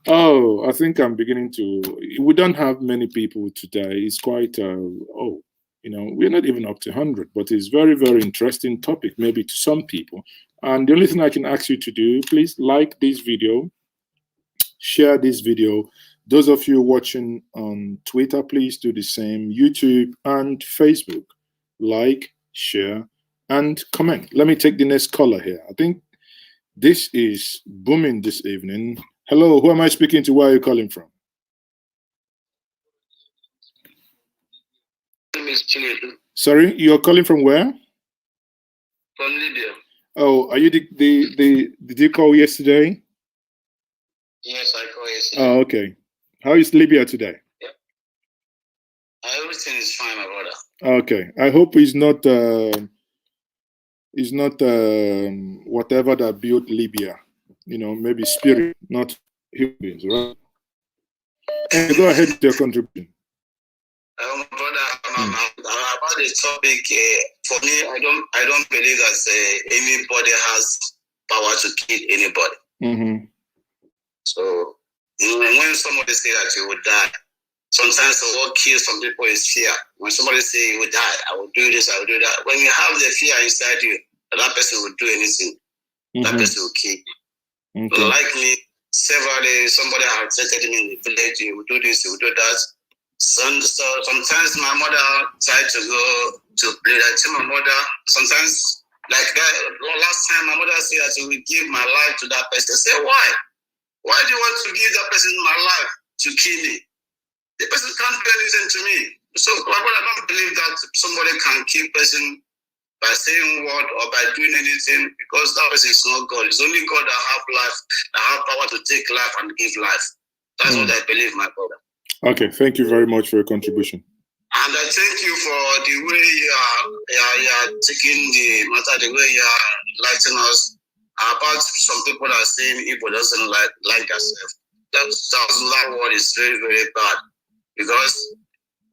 Oh, I think I'm beginning to. We don't have many people today. It's quite. We're not even up to 100, but it's very, very interesting topic, maybe to some people. And the only thing I can ask you to do, please like this video, share this video. Those of you watching on Twitter, please do the same. YouTube and Facebook. Like, share, and comment. Let me take the next caller here. I think this is booming this evening. Hello, who am I speaking to? Where are you calling from? My name is Chinedu. Sorry, you're calling from where? From Libya. Oh, are you did you call yesterday? Yes, I called yesterday. Oh, okay. How is Libya today? Yeah. Everything is fine, my brother. Okay, I hope it's not whatever that built Libya. Maybe spirit, not humans, right? And go ahead with your contribution. My brother, about the topic, for me, I don't believe that anybody has power to kill anybody. Mm-hmm. So when somebody say that you would die, sometimes what kills some people is fear. When somebody say you will die, I will do this, I will do that. When you have the fear inside you, that person will do anything. That person will kill you. Okay. Like me, severally, somebody has threatened me in the village, you will do this, you will do that. So sometimes my mother tried to go to play. I tell my mother, sometimes, like that, last time my mother said that she will give my life to that person. I say, why? Why do you want to give that person my life to kill me? The person can't do anything to me. So I don't believe that somebody can kill person by saying word or by doing anything, because that person is not God. It's only God that have life, that have power to take life and give life. That's what I believe, my brother. Okay, thank you very much for your contribution. And I thank you for the way you are taking the matter, the way you are enlightening us about some people that are saying Igbo doesn't like yourself. That word is very, very bad, because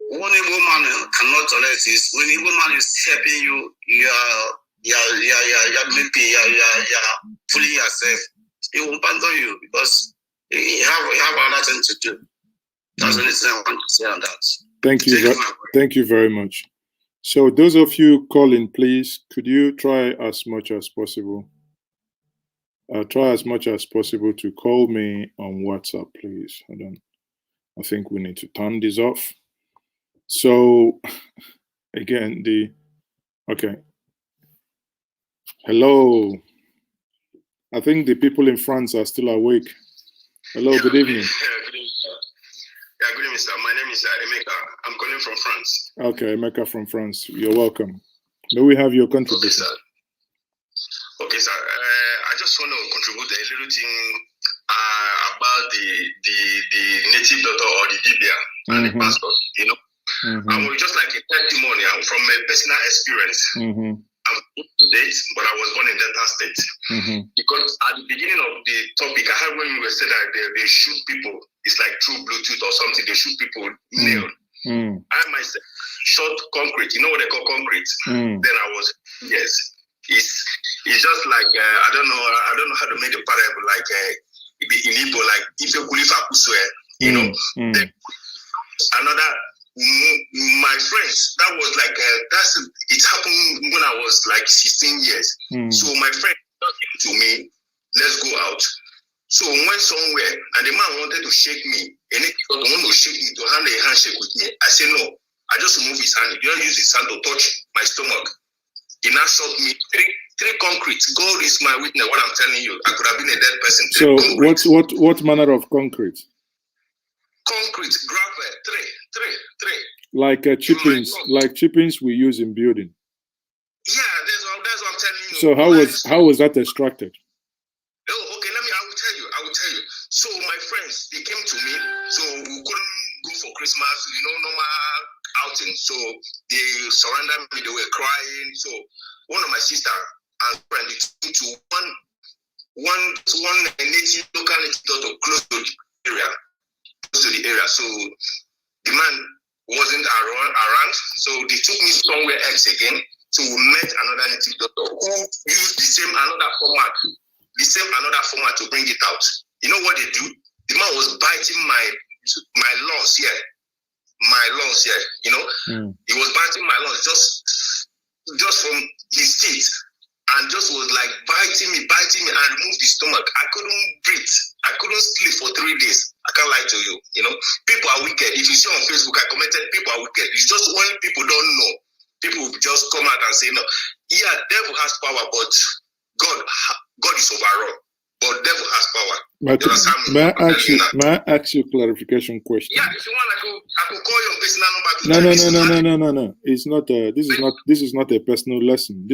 one Igbo man cannot tolerate this. When Igbo man is helping you, you're fooling yourself. He will abandon you because you have another thing to do. That's the only thing I want to say on that. Thank you very much. So those of you calling, please, could you try as much as possible? Try as much as possible to call me on WhatsApp, please. I think we need to turn this off. So again, okay. Hello. I think the people in France are still awake. Hello, good evening. Yeah, good evening, sir. My name is Emeka. I'm calling from France. Okay, Emeka from France. You're welcome. May we have your contribution? Okay, sir. I just want to contribute a little thing about the native doctor or the Libya and the pastor. I will just like a testimony from a personal experience. I'm from State, but I was born in Delta State. Mm-hmm. Because at the beginning of the topic, I heard when you were saying that they shoot people. It's like through Bluetooth or something. They shoot people nailed. I myself shot concrete. You know what they call concrete? Then I was yes. It's just like I don't know how to make the parable like in Igbo like if you kulifa kuswe, you know. Then another my friends that was like it happened when I was like 16 years. So my friend came to me, let's go out. So we went somewhere and the man wanted to shake me and he wanted to shake me to hand a handshake with me. I said no. I just removed his hand. He didn't use his hand to touch my stomach. He now shot me three concrete. God is my witness. What I'm telling you, I could have been a dead person. So what manner of concrete? Concrete, gravel, three. Like chippings we use in building. Yeah, that's what I'm telling you. So how was that extracted? Oh, okay. I will tell you. So my friends, they came to me. So we couldn't go for Christmas, normal outing. So they surrounded me. They were crying. So one of my sister and friend, they took me to one native local native doctor close to the area. So the man wasn't around. So they took me somewhere else again. So we met another native doctor who used the same another format to bring it out. You know what they do? The man was biting my lungs here. He was biting my lungs just from his teeth, and just was like biting me and removed the stomach. I couldn't breathe. I couldn't sleep for 3 days. I can't lie to you. People are wicked. If you see on Facebook, I commented, people are wicked. It's just when people don't know, people will just come out and say no. Yeah, devil has power, but God is overall. But devil has power. May I ask you a clarification question? Yeah, if you want, I could call your personal number. No. It's not. This is not a personal lesson.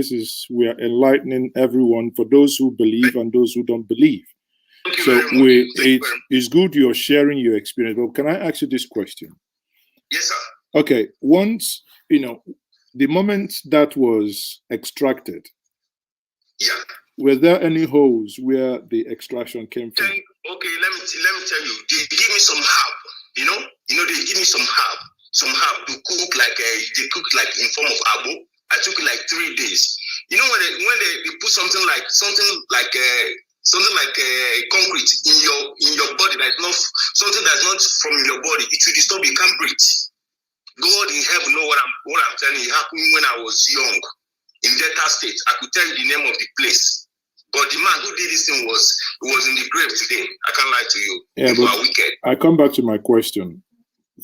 We are enlightening everyone for those who believe and those who don't believe. So it's good you're sharing your experience. But can I ask you this question? Yes, sir. Okay. Once the moment that was extracted. Yeah. Were there any holes where the extraction came from? Okay, let me tell you. They give me some herb. They give me some herb to cook they cook like in form of abo. I took it like 3 days. When they put something like concrete in your body that's not something that's not from your body, it will disturb you. Can't breathe. God in heaven know what I'm telling you. It happened when I was young in Delta State. I could tell you the name of the place. But the man who did this thing was in the grave today. I can't lie to you. Yeah, people are wicked. I come back to my question.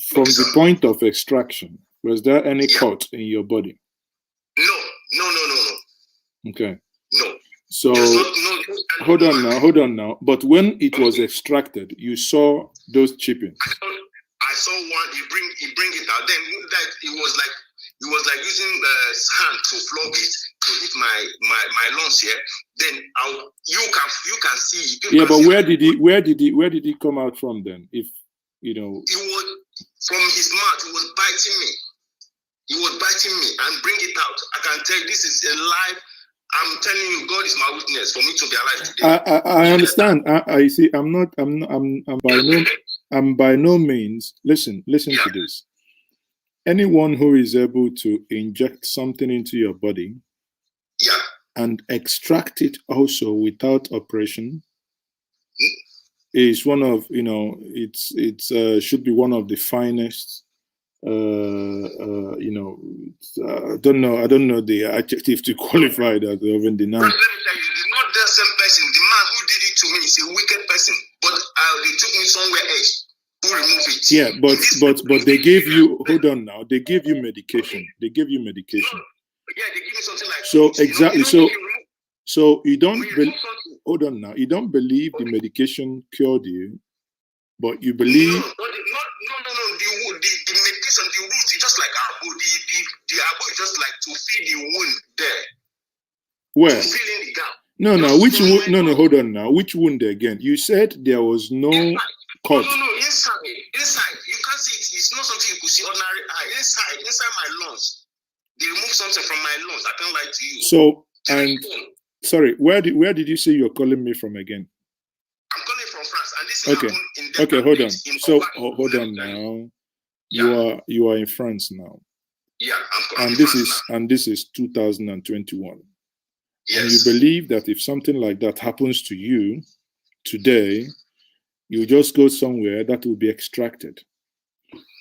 From the point of extraction, was there any cut in your body? No. Okay. No. So hold on now. But when it was extracted, you saw those chippings. I saw one. He bring it out. Then it was like using hand to flog it to hit my lungs here. Then you can see. Yeah, but where did he come out from then? If it was from his mouth. He was biting me and bring it out. I can tell you this is a lie. I'm telling you, God is my witness for me to be alive today. I understand. I see. I'm by no means. Listen to this. Anyone who is able to inject something into your body and extract it also without operation is one of, it's should be one of the finest. I don't know the adjective to qualify that even the noun. Let me tell you, it's not the same person. The man who did it to me is a wicked person, but they took me somewhere else. Who removed it? Yeah, but they gave you. Hold on now. They gave you medication. They gave you medication. Yeah, they give me something like. So exactly. So you don't. Hold on now. You don't believe the medication cured you, but you believe. No. The medication, the root is just like abo. The abo is just like to feed the wound there. Where? To fill in the gap. No. Which wound? No. Hold on now. Which wound again? You said there was no cut. No. Inside. You can't see it. It's not something you could see ordinary eye. Inside my lungs. They removed something from my lungs. I can't lie to you. So, and sorry, where did you say you're calling me from again? I'm calling from France, and this Okay. happened in Okay, hold on. in So Oba- hold on now. Yeah. You are in France now, Yeah, I'm calling and from this France is now. and this is 2021. Yes. And you believe that if something like that happens to you today, you just go somewhere that will be extracted.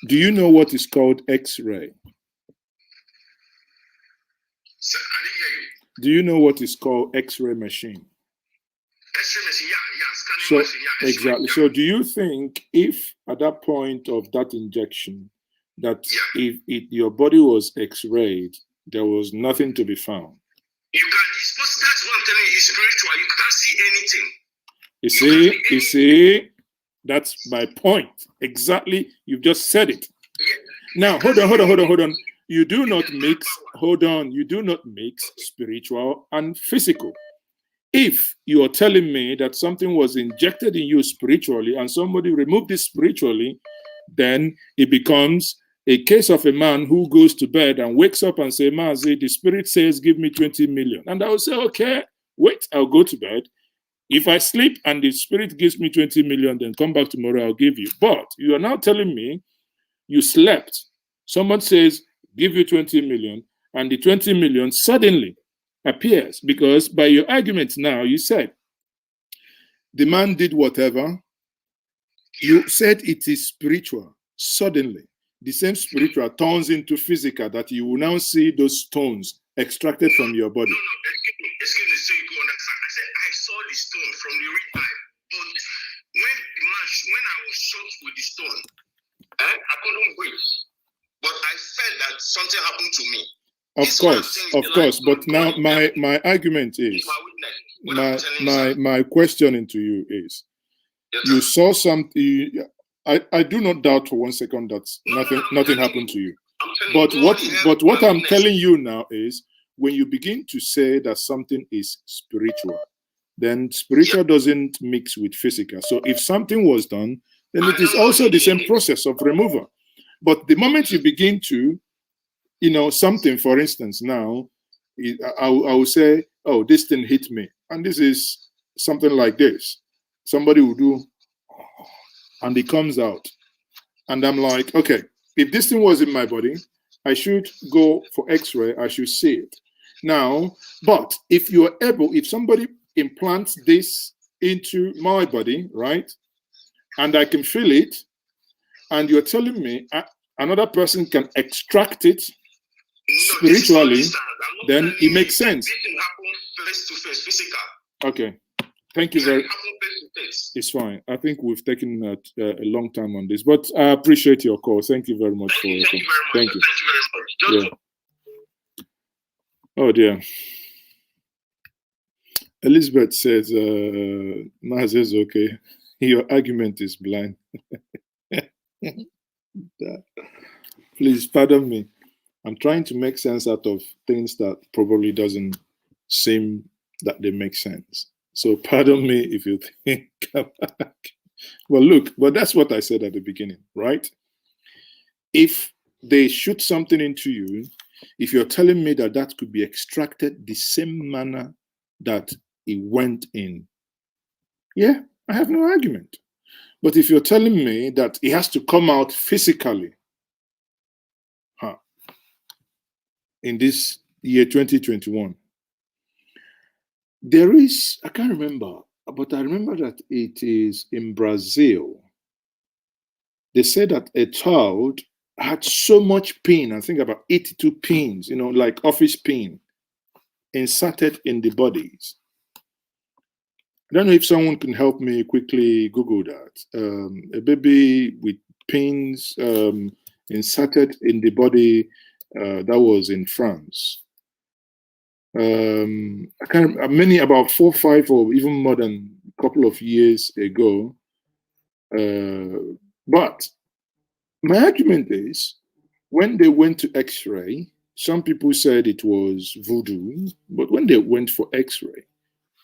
Do you know what is called X-ray? So, I didn't hear you. Do you know what is called X-ray machine? X-ray machine, yeah, scanning So machine, yeah. exactly. Yeah. So do you think if at that point of that injection, that Yeah. if your body was X-rayed, there was nothing to be found? That's what I'm telling you. It's spiritual. You can't see anything. You see, that's my point. Exactly. You've just said it. Yeah. Now, hold on. You do not mix, you do not mix spiritual and physical. If you are telling me that something was injected in you spiritually and somebody removed it spiritually, then it becomes a case of a man who goes to bed and wakes up and says, Mazi, the spirit says, give me 20 million. And I will say, okay, wait, I'll go to bed. If I sleep and the spirit gives me 20 million, then come back tomorrow, I'll give you. But you are now telling me you slept. Someone says, give you 20 million, and the 20 million suddenly appears because by your argument now, you said the man did whatever. You said it is spiritual. Suddenly, the same spiritual turns into physical, that you will now see those stones extracted from your body. No, excuse me, so you go understand. I said I saw the stone from the ribeye, but when I was shot with the stone, I couldn't breathe. But I felt that something happened to me. Of course. But now my argument is, my questioning to you is, you saw something. I do not doubt for 1 second that nothing happened to you. But what I'm telling you now is, when you begin to say that something is spiritual, then spiritual doesn't mix with physical. So if something was done, then it is also the same process of removal. But the moment you begin to, something, for instance, now, I will say, oh, this thing hit me. And this is something like this. Somebody will do, and it comes out. And I'm like, okay, if this thing was in my body, I should go for X-ray, I should see it. Now, but if you're able, if somebody implants this into my body, right, and I can feel it, and you're telling me another person can extract it spiritually, then it makes sense. This can happen face to face, physical. Okay, thank you very much. It's fine. I think we've taken a long time on this, but I appreciate your call. Thank you very much for your call. Thank you. Very much. Yeah. Oh dear. Elizabeth says, Maz is okay. Your argument is blind. Please pardon me. I'm trying to make sense out of things that probably doesn't seem that they make sense. So pardon me if you think well, look, but that's what I said at the beginning, right? If they shoot something into you, if you're telling me that that could be extracted the same manner that it went in, yeah, I have no argument. But if you're telling me that it has to come out physically, in this year 2021, there is, I can't remember, but I remember that it is in Brazil. They said that a child had so much pin, I think about 82 pins, like office pin, inserted in the bodies. I don't know if someone can help me quickly Google that. A baby with pins inserted in the body, that was in France. I can't remember, about 4, 5, or even more than a couple of years ago. But my argument is, when they went to X-ray, some people said it was voodoo, but when they went for X-ray,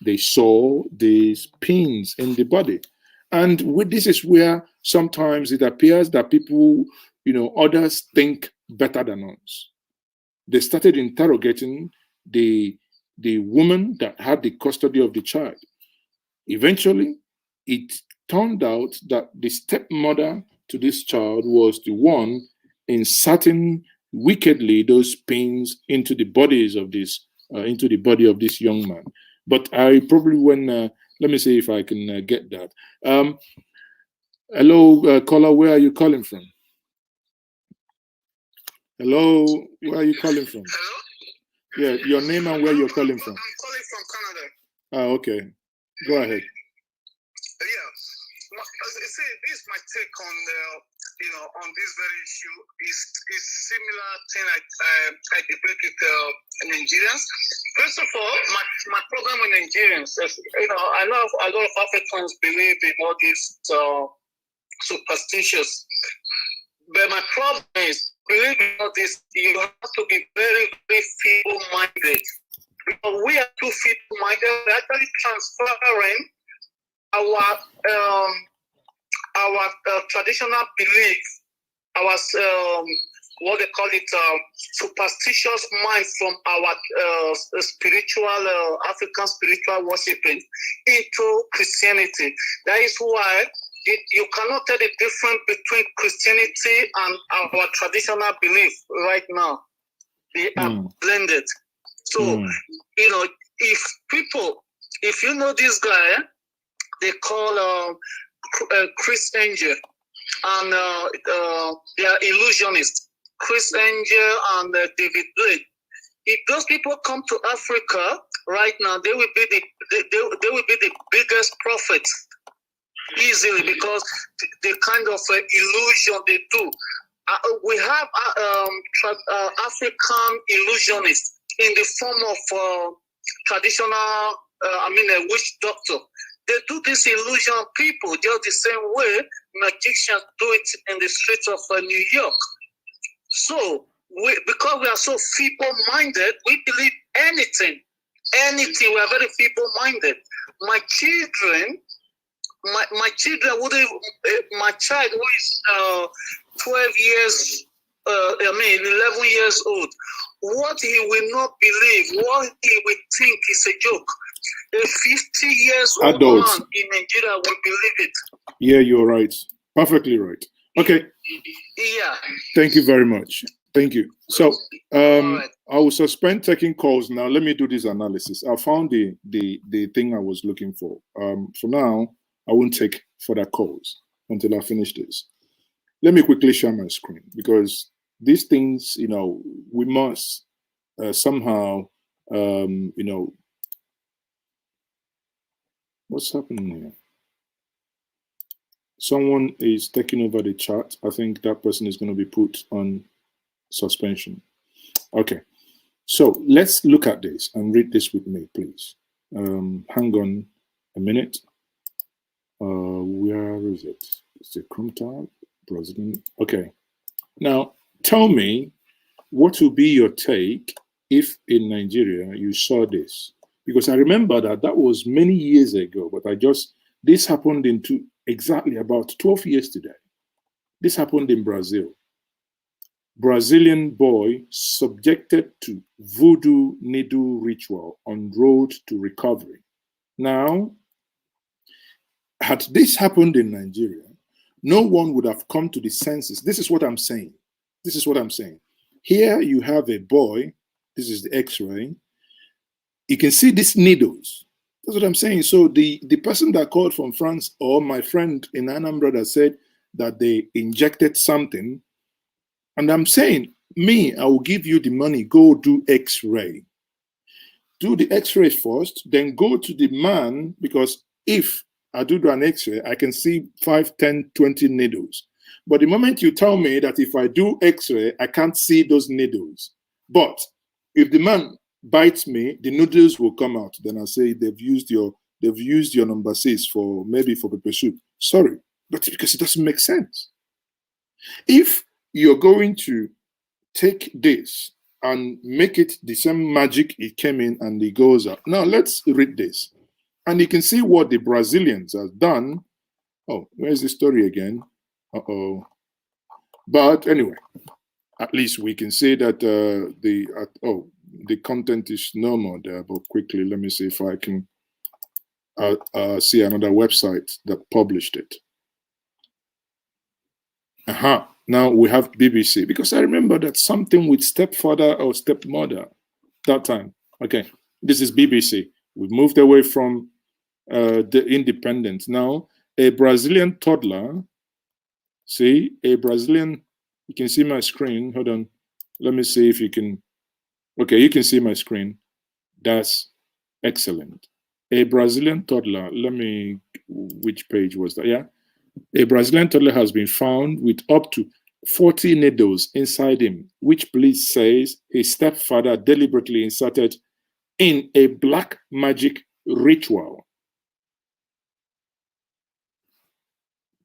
they saw these pins in the body. And this is where sometimes it appears that people, others think better than us. they started interrogating the woman that had the custody of the child. Eventually, it turned out that the stepmother to this child was the one inserting wickedly those pins into the bodies of this into the body of this young man. But I probably let me see if I can get that. Hello, caller, where are you calling from? Hello, where are you calling from? Hello? Yeah, your name and where you're calling from. I'm calling from Canada. Okay. Go ahead. Yeah. See, this is my take on on this very issue. Is similar thing I debate with Nigerians. First of all, my problem with Nigerians is, I know a lot of Africans believe in all these superstitious, but my problem is, believe in all this, you have to be very, very feeble-minded. Because we are too feeble-minded, we're actually transferring our traditional belief, our what they call it, superstitious mind from our spiritual African spiritual worshiping into Christianity. That is why you cannot tell the difference between Christianity and our traditional belief right now. They are blended. So, if you know this guy, they call Chris Angel, and they are illusionists. Chris Angel and David Blake. If those people come to Africa right now, they will be the biggest prophets easily, because the kind of illusion they do. We have African illusionists in the form of traditional, a witch doctor. They do this illusion on people just the same way magicians do it in the streets of New York. So, because we are so feeble-minded, we believe anything. We are very feeble-minded. My children wouldn't. My child who is 12 years, 11 years old, what he will not believe, what he will think is a joke. A 50 years old Adults man in Nigeria will believe it. Yeah, you're right. Perfectly right. Okay. Yeah. Thank you very much. Thank you. So Right. I will suspend taking calls now. Let me do this analysis. I found the thing I was looking for. For now, I won't take further calls until I finish this. Let me quickly share my screen, because these things, we must somehow, what's happening here? Someone is taking over the chat. I think that person is going to be put on suspension. Okay. So let's look at this and read this with me, please. Hang on a minute. Where is it? It's the Chrome tab, Brazilian. Okay. Now, tell me, what will be your take if in Nigeria you saw this? Because I remember that was many years ago, but this happened exactly about 12 years today. This happened in Brazil. Brazilian boy subjected to voodoo needle ritual on road to recovery. Now, had this happened in Nigeria, no one would have come to the senses. This is what I'm saying. Here you have a boy. This is the X-ray. You can see these needles. That's what I'm saying. So the person that called from France, or my friend in Anambra that said that they injected something, and I'm saying, I will give you the money, go do X-ray. Do the X-ray first, then go to the man, because if I do an X-ray, I can see 5, 10, 20 needles. But the moment you tell me that if I do X-ray, I can't see those needles. But if the man bites me, the noodles will come out. Then I say they've used your number 6 for pepper soup. Sorry, but because it doesn't make sense. If you're going to take this and make it the same magic it came in and it goes out. Now let's read this. And you can see what the Brazilians have done. Oh, where's the story again? Uh-oh. But anyway, at least we can say that the content is no more there. But quickly, let me see if I can see another website that published it. Now we have BBC, because I remember that something with stepfather or stepmother that time. Okay, this is BBC. We've moved away from the Independent. Now, a Brazilian toddler, see, a Brazilian, you can see my screen. Hold on. Let me see if you can. Okay, you can see my screen. That's excellent. A Brazilian toddler, which page was that? Yeah. A Brazilian toddler has been found with up to 40 needles inside him, which police says his stepfather deliberately inserted in a black magic ritual.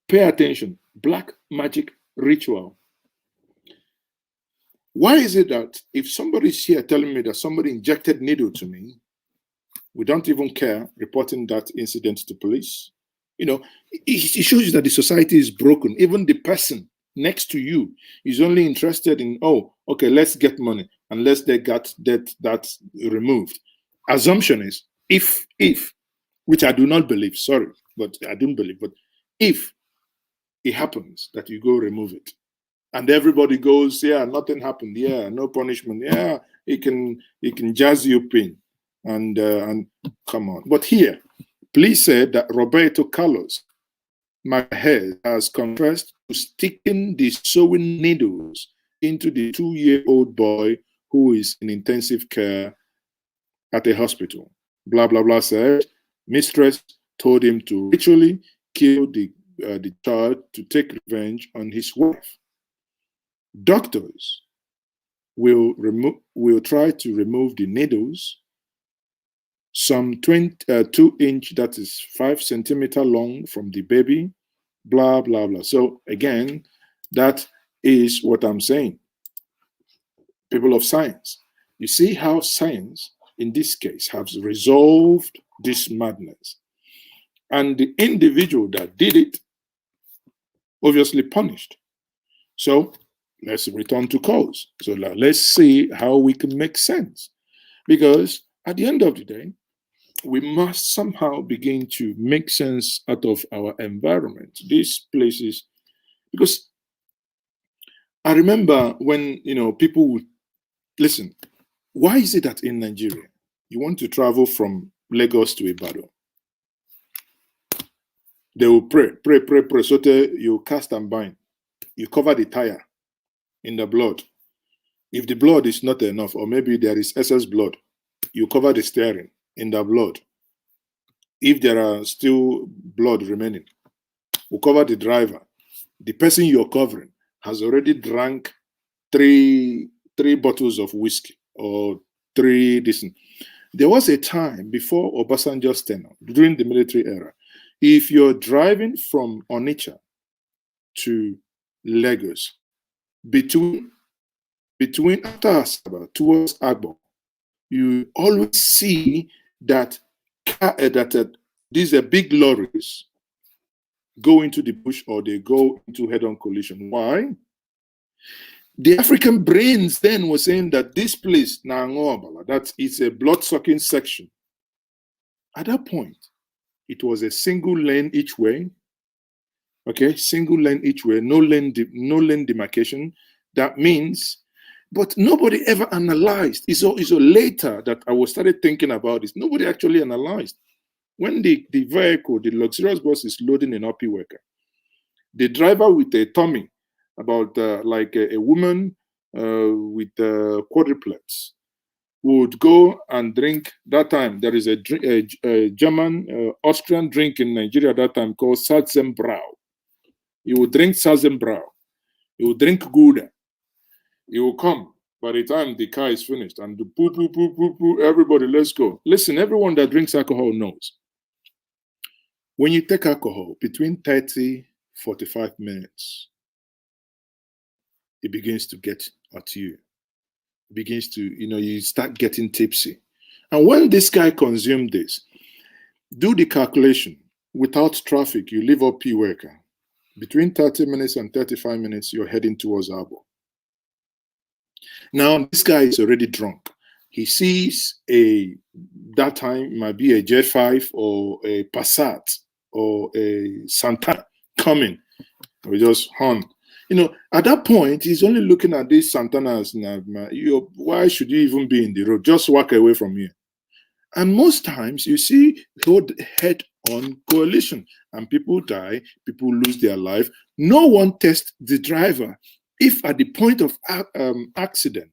Pay attention, black magic ritual. Why is it that if somebody's here telling me that somebody injected needle to me, we don't even care reporting that incident to police? You know, it shows you that the society is broken. Even the person next to you is only interested in, oh, okay, let's get money unless they got that removed. Assumption is if, which I do not believe, sorry, but I don't believe, but if it happens that you go remove it, and everybody goes, yeah, nothing happened, yeah, no punishment, yeah, it can jazz you pin, and come on. But here, police said that Roberto Carlos Maher has confessed to sticking the sewing needles into the 2-year-old boy who is in intensive care at a hospital. Blah, blah, blah said mistress told him to ritually kill the child to take revenge on his wife. Doctors will try to remove the needles, some 2-inch, that is 5 centimeters long, from the baby, blah, blah, blah. So again, that is what I'm saying. People of science, you see how science, in this case, has resolved this madness. And the individual that did it, obviously punished. So let's return to cause. So let's see how we can make sense. Because at the end of the day, we must somehow begin to make sense out of our environment. These places, because I remember when, people would, listen, why is it that in Nigeria, you want to travel from Lagos to Ibadan? They will pray. So you cast and bind. You cover the tire in the blood. If the blood is not enough, or maybe there is excess blood, you cover the steering in the blood. If there are still blood remaining, you cover the driver. The person you're covering has already drank three bottles of whiskey or 3 decent. There was a time before Obasanjo's tenure, during the military era, if you're driving from Onitsha to Lagos, between after Asaba towards Agbo, you always see that these are big lorries go into the bush, or they go into head-on collision. Why? The African brains then were saying that this place, Nangoabala, that it's a blood-sucking section. At that point, it was a single lane each way. Okay, single lane each way, no lane demarcation. That means, but nobody ever analyzed. It's later that I was started thinking about this. Nobody actually analyzed. When the vehicle, the luxurious bus, is loading an OP worker, the driver with a tummy, about like a woman with quadruplets, would go and drink. That time, there is a German, Austrian drink in Nigeria at that time called Salzenbrau. You will drink Salzenbrau. You will drink Gouda. You will come by the time the car is finished and the poo, everybody, let's go. Listen, everyone that drinks alcohol knows. When you take alcohol, between 30, 45 minutes, it begins to get at you. It begins to, you start getting tipsy. And when this guy consumed this, do the calculation. Without traffic, you leave up P-Worker. Between 30 minutes and 35 minutes, you're heading towards Abo. Now, this guy is already drunk. He sees that time might be a Jet 5 or a Passat or a Santana coming. Or just horn. At that point, he's only looking at these Santanas. Why should you even be in the road? Just walk away from here. And most times you see head-on collision, and people die, people lose their life. No one tests the driver if at the point of accident,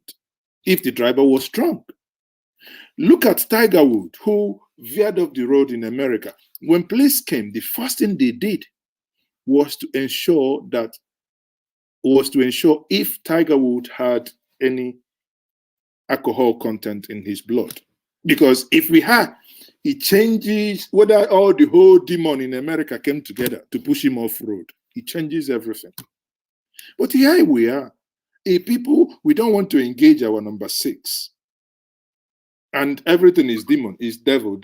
if the driver was drunk. Look at Tiger Woods, who veered off the road in America. When police came, the first thing they did was to ensure if Tiger Woods had any alcohol content in his blood. Because if we had, it changes whether the whole demon in America came together to push him off road. It changes everything. But here we are, people, we don't want to engage our number 6. And everything is demon, is devil.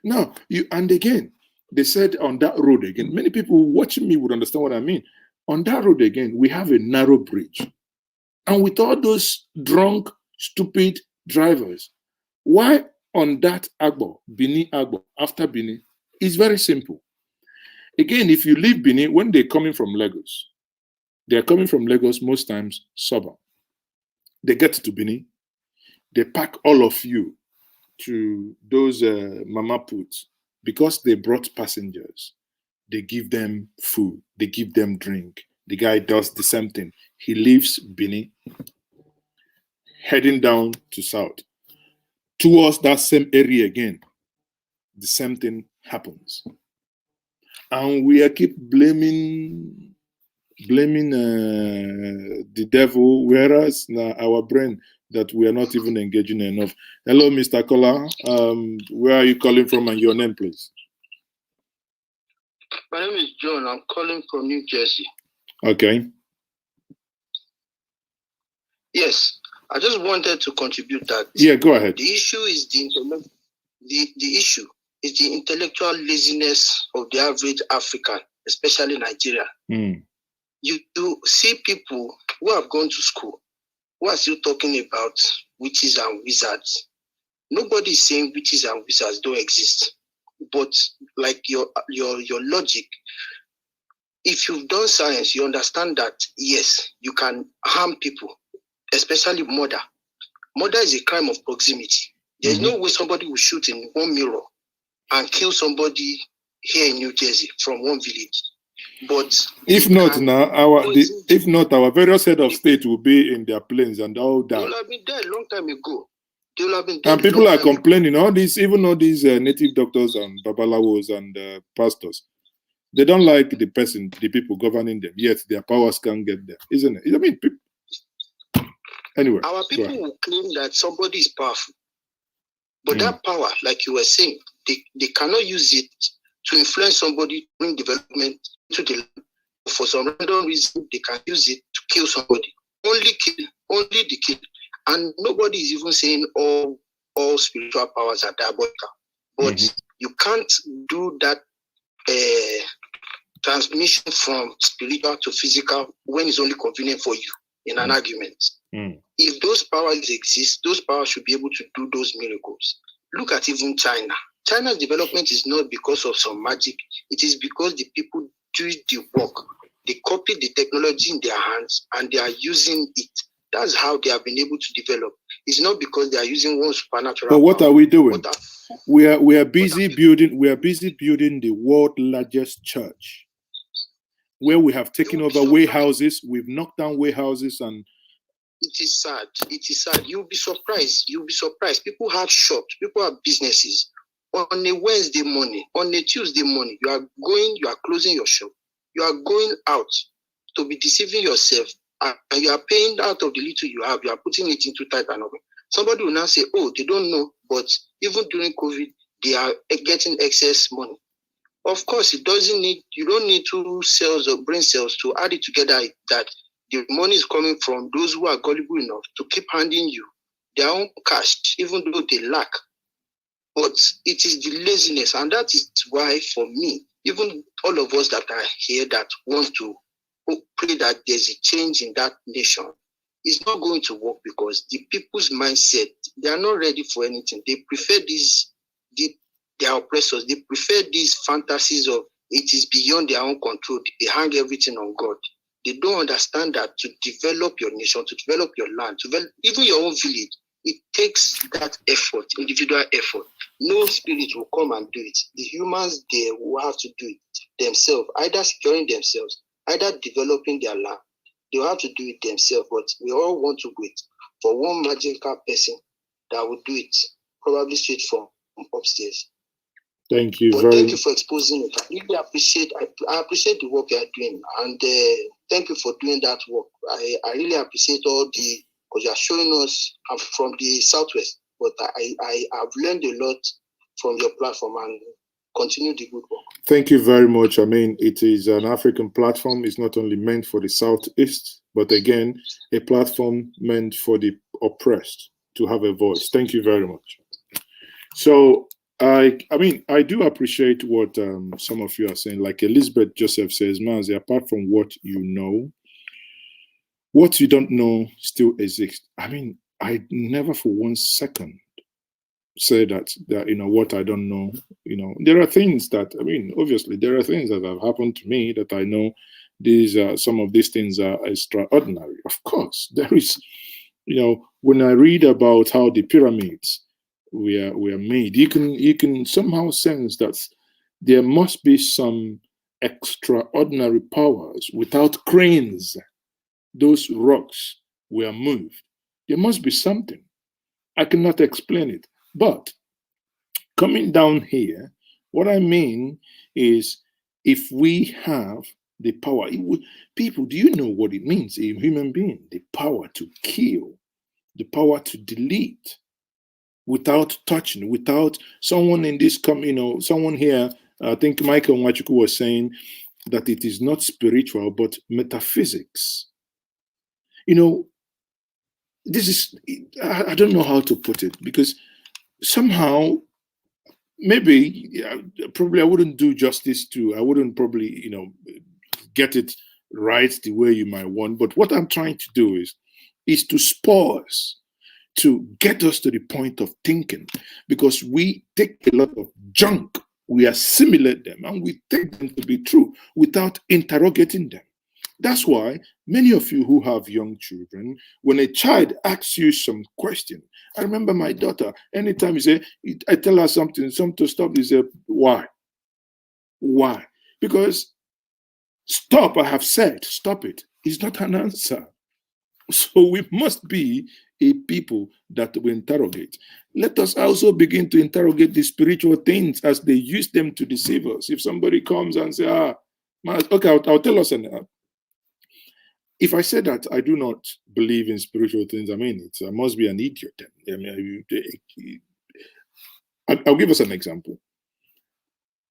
Now, and again, they said on that road again, many people watching me would understand what I mean. On that road again, we have a narrow bridge. And with all those drunk, stupid drivers, why on that Agbo, Bini Agbo, after Bini, it's very simple. Again, if you leave Bini, when they're coming from Lagos, most times suburb. They get to Bini, they pack all of you to those mama puts because they brought passengers. They give them food, they give them drink. The guy does the same thing. He leaves Bini, heading down to south. Towards that same area again, the same thing happens. And we keep blaming the devil, whereas our brain that we are not even engaging enough. Hello, Mr. Kola. Where are you calling from and your name, please? My name is John. I'm calling from New Jersey. Okay. Yes, I just wanted to contribute that. Yeah, go ahead. The issue is the intellectual laziness of the average African, especially Nigeria. You see people who have gone to school who are still talking about witches and wizards. Nobody is saying witches and wizards don't exist. But like your logic, if you've done science, you understand that, yes, you can harm people, especially murder. Murder is a crime of proximity. There's no way somebody will shoot in one mirror and kill somebody here in New Jersey from one village. But if not, our various head of state will be in their planes and all that. They will have been dead a long time ago. They will have been dead. And people are complaining. All these native doctors and babalawos and pastors, they don't like the people governing them. Yet their powers can't get there, isn't it? I mean, anyway. Our people will claim that somebody is powerful, but that power, like you were saying, they cannot use it to influence somebody to bring development to the land. For some random reason, they can use it to kill somebody. Only the kill. And nobody is even saying all spiritual powers are diabolical. But you can't do that transmission from spiritual to physical when it's only convenient for you in an argument. If those powers exist, those powers should be able to do those miracles. Look at even China. China's development is not because of some magic. It is because the people do the work. They copy the technology in their hands and they are using it. That's how they have been able to develop. It's not because they are using one supernatural. But what are we doing? We are busy building the world's largest church, where we have taken over warehouses. We've knocked down warehouses, and it is sad. It is sad. You'll be surprised. People have shops. People have businesses. On a Wednesday morning, on a Tuesday morning, you are closing your shop. You are going out to be deceiving yourself, and you are paying out of the little you have. You are putting it into type and over. Somebody will now say, "Oh, they don't know," but even during COVID, they are getting excess money. Of course, you don't need 2 cells or brain cells to add it together that the money is coming from those who are gullible enough to keep handing you their own cash, even though they lack. But it is the laziness, and that is why, for me, even all of us that are here that want to pray that there's a change in that nation, it's not going to work because the people's mindset, they are not ready for anything. They prefer their oppressors, they prefer these fantasies of it is beyond their own control. They hang everything on God. They don't understand that to develop your nation, to develop your land, to develop even your own village, it takes that effort, individual effort. No spirit will come and do it. The humans, they will have to do it themselves, either securing themselves, either developing their land. They will have to do it themselves, but we all want to wait for one magical person that will do it, probably straight from upstairs. Thank you Thank you for exposing it. I really appreciate. I appreciate the work you are doing, and thank you for doing that work. I really appreciate all the because you are showing us. I'm from the Southwest, but I have learned a lot from your platform and continue the good work. Thank you very much. I mean, it is an African platform. It's not only meant for the Southeast, but again, a platform meant for the oppressed to have a voice. Thank you very much. So, I mean, I do appreciate what some of you are saying. Like Elizabeth Joseph says, Mazi, apart from what you know, what you don't know still exists. I mean, I never for 1 second say that you know what I don't know. You know, there are things that, I mean, obviously there are things that have happened to me that I know these some of these things are extraordinary. Of course, there is, you know, when I read about how the pyramids were made, you can somehow sense that there must be some extraordinary powers. Without cranes, those rocks were moved. There must be something. I cannot explain it. But coming down here, what I mean is, if we have the power, people, do you know what it means? A human being, the power to kill, the power to delete, without touching, without someone in this, you know, someone here, I think Michael Nwachukwu was saying that it is not spiritual, but metaphysics. You know, this is, I don't know how to put it, because somehow, maybe, probably I wouldn't do justice to, I wouldn't probably, you know, get it right the way you might want. But what I'm trying to do is to spur us, to get us to the point of thinking, because we take a lot of junk, we assimilate them, and we take them to be true without interrogating them. That's why many of you who have young children, when a child asks you some question, I remember my daughter, anytime I tell her something to stop, you say, why? Why? Because stop, I have said, stop it, is not an answer. So we must be a people that we interrogate. Let us also begin to interrogate the spiritual things as they use them to deceive us. If somebody comes and says, okay, I'll tell us. If I say that I do not believe in spiritual things, I mean, I must be an idiot. I mean, I'll give us an example.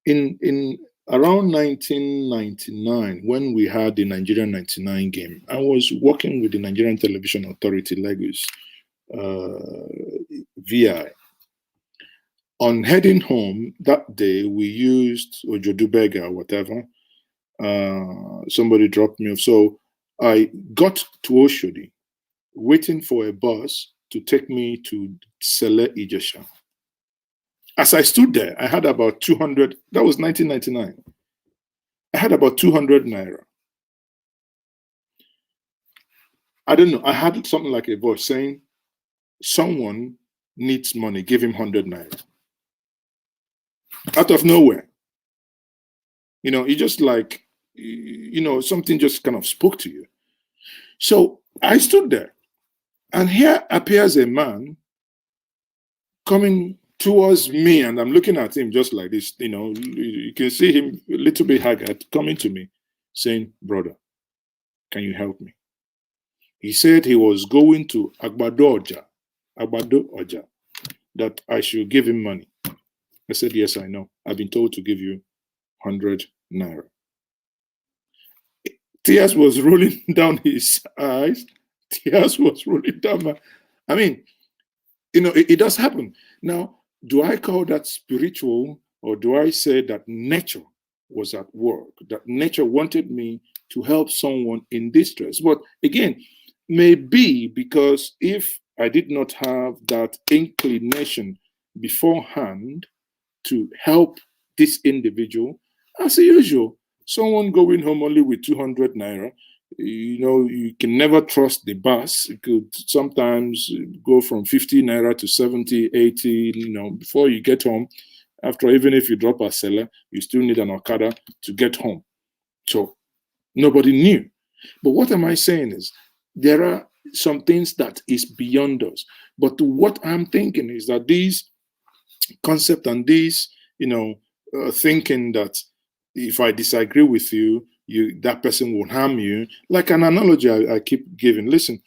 In around 1999, when we had the Nigerian 99 game, I was working with the Nigerian Television Authority, Lagos, VI. On heading home that day, we used Ojodubega or whatever. Somebody dropped me off. So I got to Oshodi, waiting for a bus to take me to Sele Ijesha. As I stood there, I had about 200, that was 1999. I had about 200 naira. I don't know, I had something like a voice saying, someone needs money, give him 100 naira. Out of nowhere. You know, it just like, you know, something just kind of spoke to you. So I stood there, and here appears a man coming towards me, and I'm looking at him just like this. You know, you can see him a little bit haggard coming to me, saying, brother, can you help me? He said he was going to Agbado Oja, that I should give him money. I said, yes, I know. I've been told to give you 100 naira. Tears was rolling down his eyes. Tears was rolling down my... I mean, you know, it does happen. Now, do I call that spiritual, or do I say that nature was at work, that nature wanted me to help someone in distress? But again, may be because if I did not have that inclination beforehand to help this individual, as usual, someone going home only with 200 naira, you can never trust the bus. It could sometimes go from 50 naira to 70, 80, before you get home. After, even if you drop a seller, you still need an Okada to get home. So nobody knew. But what am I saying is, there are some things that is beyond us. But what I'm thinking is that these concept and these, thinking that if I disagree with you, that person will harm you. Like an analogy I keep giving. Listen,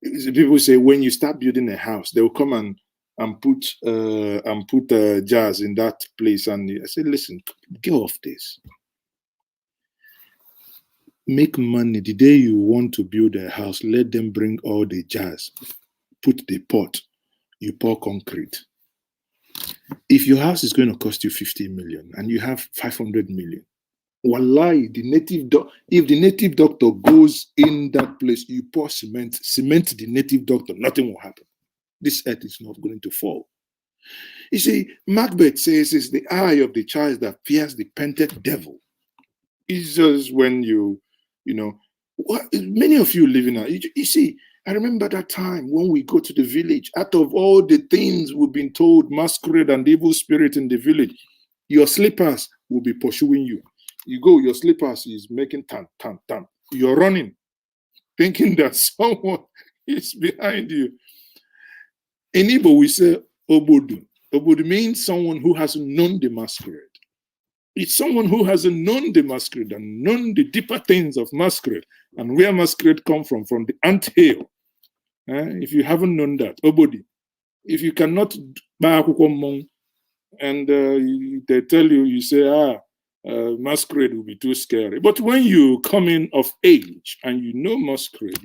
people say when you start building a house, they will come and put jars in that place, and I say, listen, get off this. Make money. The day you want to build a house, let them bring all the jars. Put the pot. You pour concrete. If your house is going to cost you 50 million and you have 500 million, wallahi, if the native doctor goes in that place, you pour cement the native doctor, nothing will happen. This earth is not going to fall. You see, Macbeth says it's the eye of the child that fears the painted devil. It's just when many of you living out. You see, I remember that time when we go to the village, out of all the things we've been told, masquerade and evil spirit in the village, your slippers will be pursuing you. You go, your slippers is making tan, tan, tan. You're running, thinking that someone is behind you. In Igbo, we say obodu. Obodu means someone who has known the masquerade. It's someone who hasn't known the masquerade and known the deeper things of masquerade and where masquerade come from the anthill. If you haven't known that, obodi. If you cannot buy and they tell you, you say, masquerade will be too scary. But when you come in of age and you know masquerade,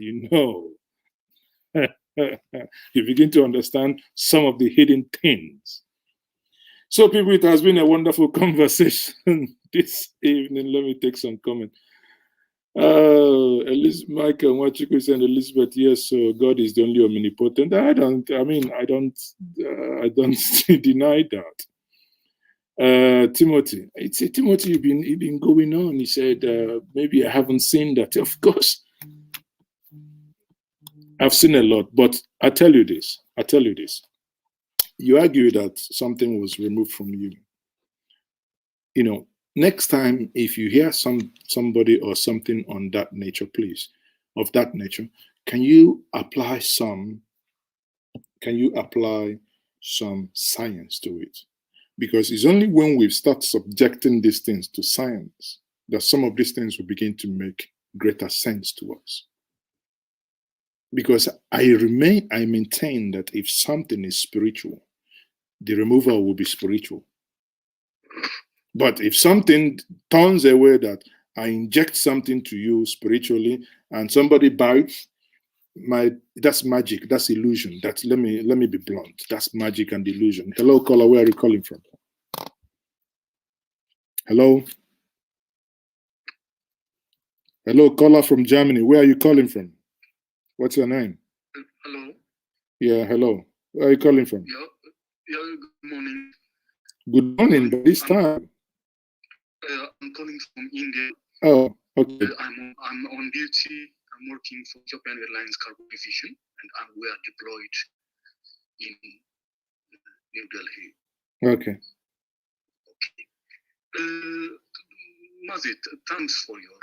you begin to understand some of the hidden things. So, people, it has been a wonderful conversation this evening. Let me take some comment. Michael Wachiku and Elizabeth, yes, so God is the only omnipotent. I don't deny that. Timothy, Timothy, you've been going on. He said, maybe I haven't seen that. Of course, I've seen a lot, but I tell you this. You argue that something was removed from you. Next time, if you hear somebody or something on that nature, please, of that nature, can you apply some science to it? Because it's only when we start subjecting these things to science that some of these things will begin to make greater sense to us. Because I maintain that if something is spiritual, the removal will be spiritual. But if something turns away, that I inject something to you spiritually and somebody bites, that's magic, that's illusion. Let me be blunt. That's magic and illusion. Hello, caller, where are you calling from? Hello? Hello, caller from Germany. Where are you calling from? What's your name? Hello. Yeah, hello. Where are you calling from? Yeah, good morning. Good morning, but this time. I'm calling from India. Oh, okay. I'm on duty. I'm working for Ethiopian Airlines Cargo Division, and we are deployed in New Delhi. Okay. Mazit, thanks for your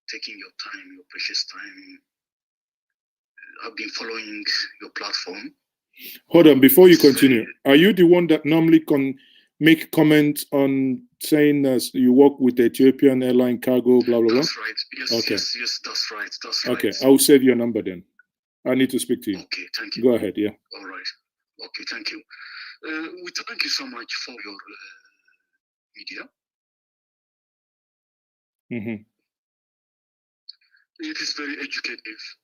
taking your time, your precious time. I've been following your platform. Hold on, before you continue, are you the one that normally make comments on saying you work with Ethiopian Airline Cargo, blah, blah, blah? That's right. Yes, okay. Yes, that's right. Okay, I'll save your number then. I need to speak to you. Okay, thank you. Go ahead, yeah. All right. Okay, thank you. We thank you so much for your media. Mm-hmm. It is very educative.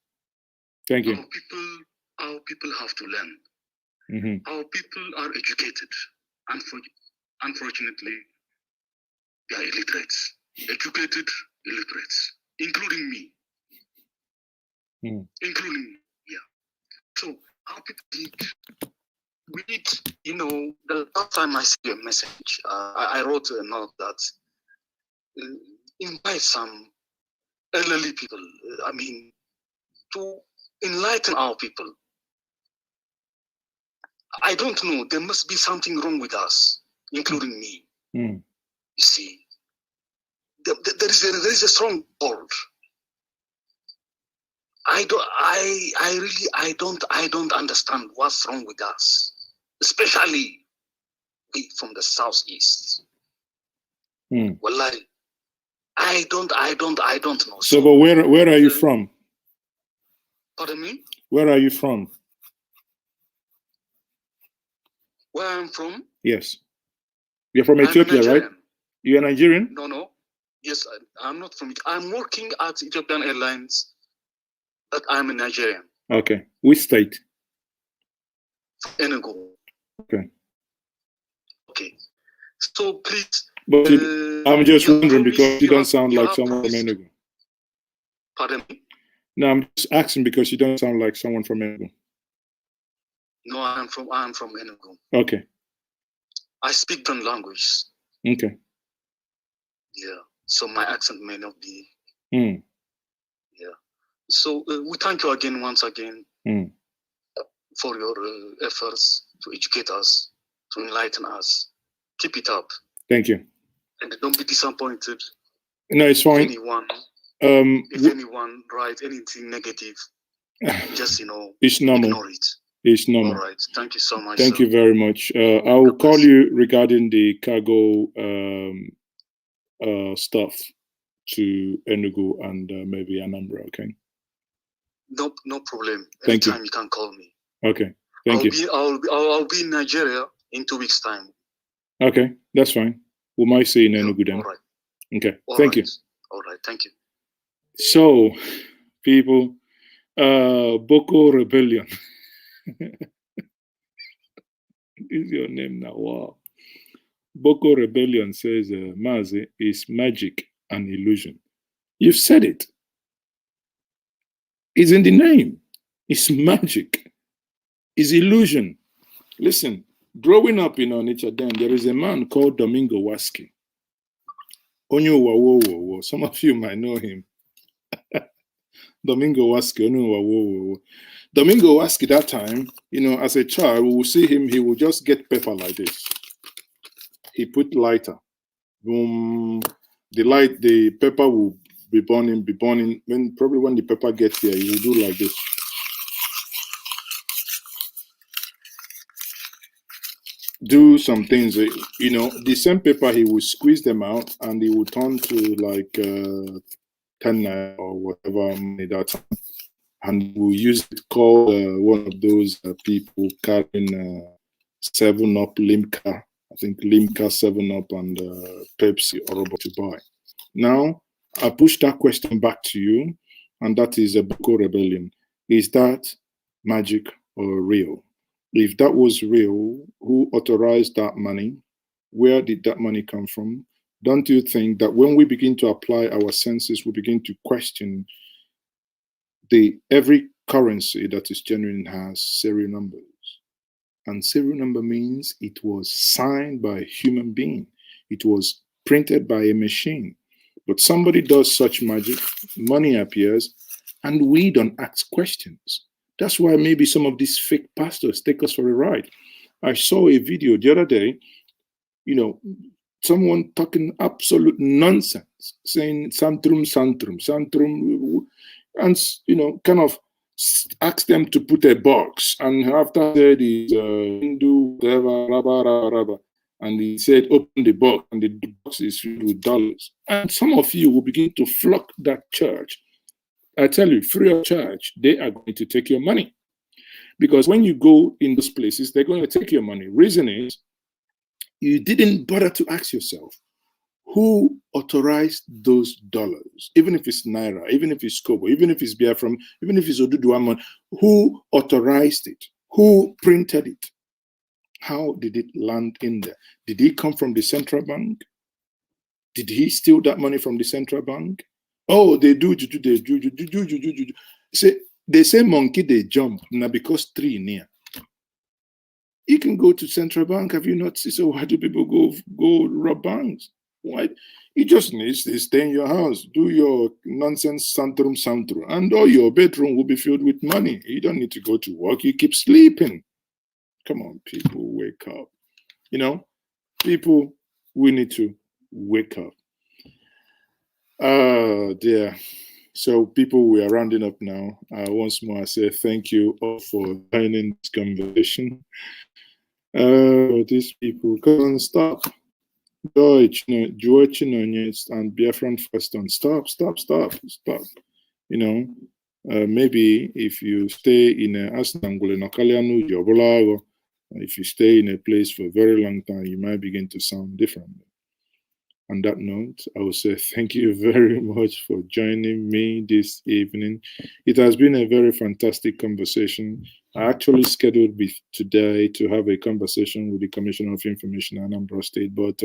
Thank you. Our people have to learn. Mm-hmm. Our people are educated. Unfortunately, they are illiterates. Educated illiterates, including me. including me. Yeah. So how people did, you know, the last time I see a message, I wrote a note that invite some elderly people, to enlighten our people. I don't know, there must be something wrong with us, including me. You see, there is a strong hold. I don't understand what's wrong with us, especially we from the southeast. Wallahi, I don't know. So, but where are you from? Pardon me? Where are you from? Where I'm from? Yes. You're from Ethiopia, right? You're Nigerian? No. Yes, I'm not from it. I'm working at Ethiopian Airlines, but I'm a Nigerian. Okay. Which state? Enugu. Okay. Okay. So please. But I'm just wondering because you don't sound like someone from Enugu. Pardon me? No, I'm just asking because you don't sound like someone from Enugu. No, I'm from Enugu. Okay. I speak 10 languages. Okay. Yeah. So my accent may not be. Yeah. So we thank you again, once again, for your efforts to educate us, to enlighten us. Keep it up. Thank you. And don't be disappointed. No, it's fine. If anyone writes anything negative, just, it's normal. Ignore it. It's normal. All right. Thank you so much. Thank you very much. I will call you regarding the cargo stuff to Enugu and maybe Anambra. Okay. No problem. Thank Anytime you can call me. Okay. Thank you. I'll be in Nigeria in 2 weeks' time. Okay, that's fine. We might see in Enugu then. All right. Okay. Thank you. All right. Thank you. So, people, Boko Rebellion. Is your name now? Wow. Boko Rebellion says Mazi is magic and illusion. You've said it. It's in the name. It's magic. It's illusion. Listen, growing up in Onitsha, then there is a man called Domingo Waski. Onyo Wawo. Some of you might know him. Domingo Waski. Onyo Wawo. Domingo Waski, that time, as a child, we will see him, he will just get pepper like this. He put lighter. Boom. The pepper will be burning. Probably when the pepper gets here, he will do like this. Do some things, the same paper, he will squeeze them out and he will turn to like 10 or whatever money that time. And we'll use it, call one of those people carrying 7-Up Limca. I think Limca, 7-Up, and Pepsi or Robo to buy. Now, I push that question back to you, and that is a Boko Rebellion. Is that magic or real? If that was real, who authorized that money? Where did that money come from? Don't you think that when we begin to apply our senses, we begin to question every currency that is genuine has serial numbers? And serial number means it was signed by a human being. It was printed by a machine. But somebody does such magic, money appears, and we don't ask questions. That's why maybe some of these fake pastors take us for a ride. I saw a video the other day, someone talking absolute nonsense, saying santrum, and, kind of ask them to put a box. And after that is Hindu, whatever, and he said, open the box, and the box is filled with dollars. And some of you will begin to flock that church. I tell you, free of charge, they are going to take your money. Because when you go in those places, they're going to take your money. Reason is, you didn't bother to ask yourself, who authorized those dollars? Even if it's Naira, even if it's Kobo, even if it's Biafra, even if it's Oduduwaman, who authorized it? Who printed it? How did it land in there? Did it come from the central bank? Did he steal that money from the central bank? Oh, they do. Say, They say monkey they jump now because tree near. You can go to central bank. Have you not seen? So why do people go rob banks? Why? You just need to stay in your house, do your nonsense santrum, and all your bedroom will be filled with money. You don't need to go to work. You keep sleeping. Come on, people, wake up. You know, people, we need to wake up. Oh dear. So people, we are rounding up now. Once more, I say thank you all for joining this conversation. These people can't stop. George and Biafran first on stop. You know, maybe if you stay in a if you stay in a place for a very long time, you might begin to sound different. On that note, I will say thank you very much for joining me this evening. It has been a very fantastic conversation. I actually scheduled today to have a conversation with the Commissioner of Information in Anambra State, but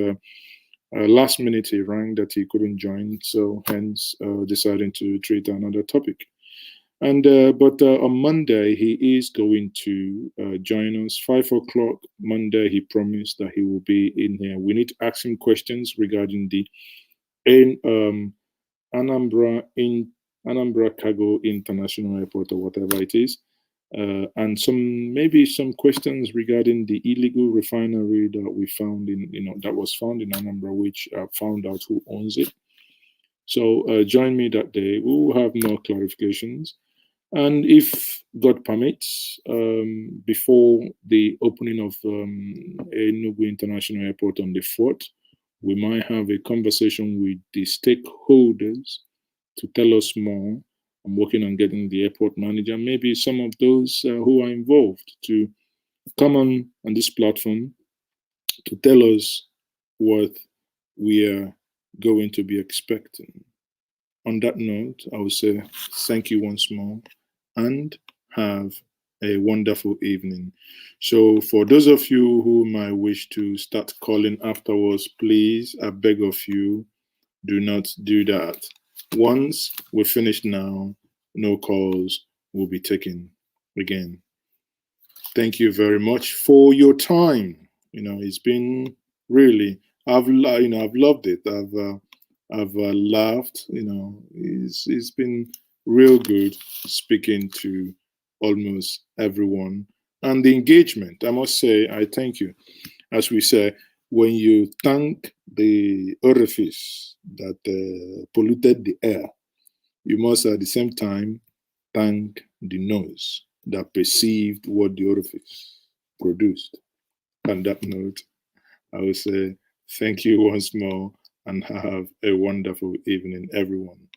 last minute he rang that he couldn't join, so hence deciding to treat another topic. And but on Monday he is going to join us 5 o'clock Monday. He promised that he will be in here. We need to ask him questions regarding the Anambra Cargo International Airport or whatever it is, and maybe some questions regarding the illegal refinery that we found that was found in Anambra, which found out who owns it. So join me that day. We will have more clarifications. And if God permits, before the opening of Enugu International Airport on the 4th, we might have a conversation with the stakeholders to tell us more. I'm working on getting the airport manager, maybe some of those who are involved, to come on this platform to tell us what we are going to be expecting. On that note, I will say thank you once more and have a wonderful evening. So for those of you who might wish to start calling afterwards, please, I beg of you, do not do that. Once we're finished now, no calls will be taken again. Thank you very much for your time. It's been really, I've loved it. I've laughed. It's been real good speaking to almost everyone, and the engagement. I must say, I thank you. As we say, when you thank the orifice that polluted the air, you must at the same time thank the nose that perceived what the orifice produced. On that note, I will say thank you once more and have a wonderful evening, everyone.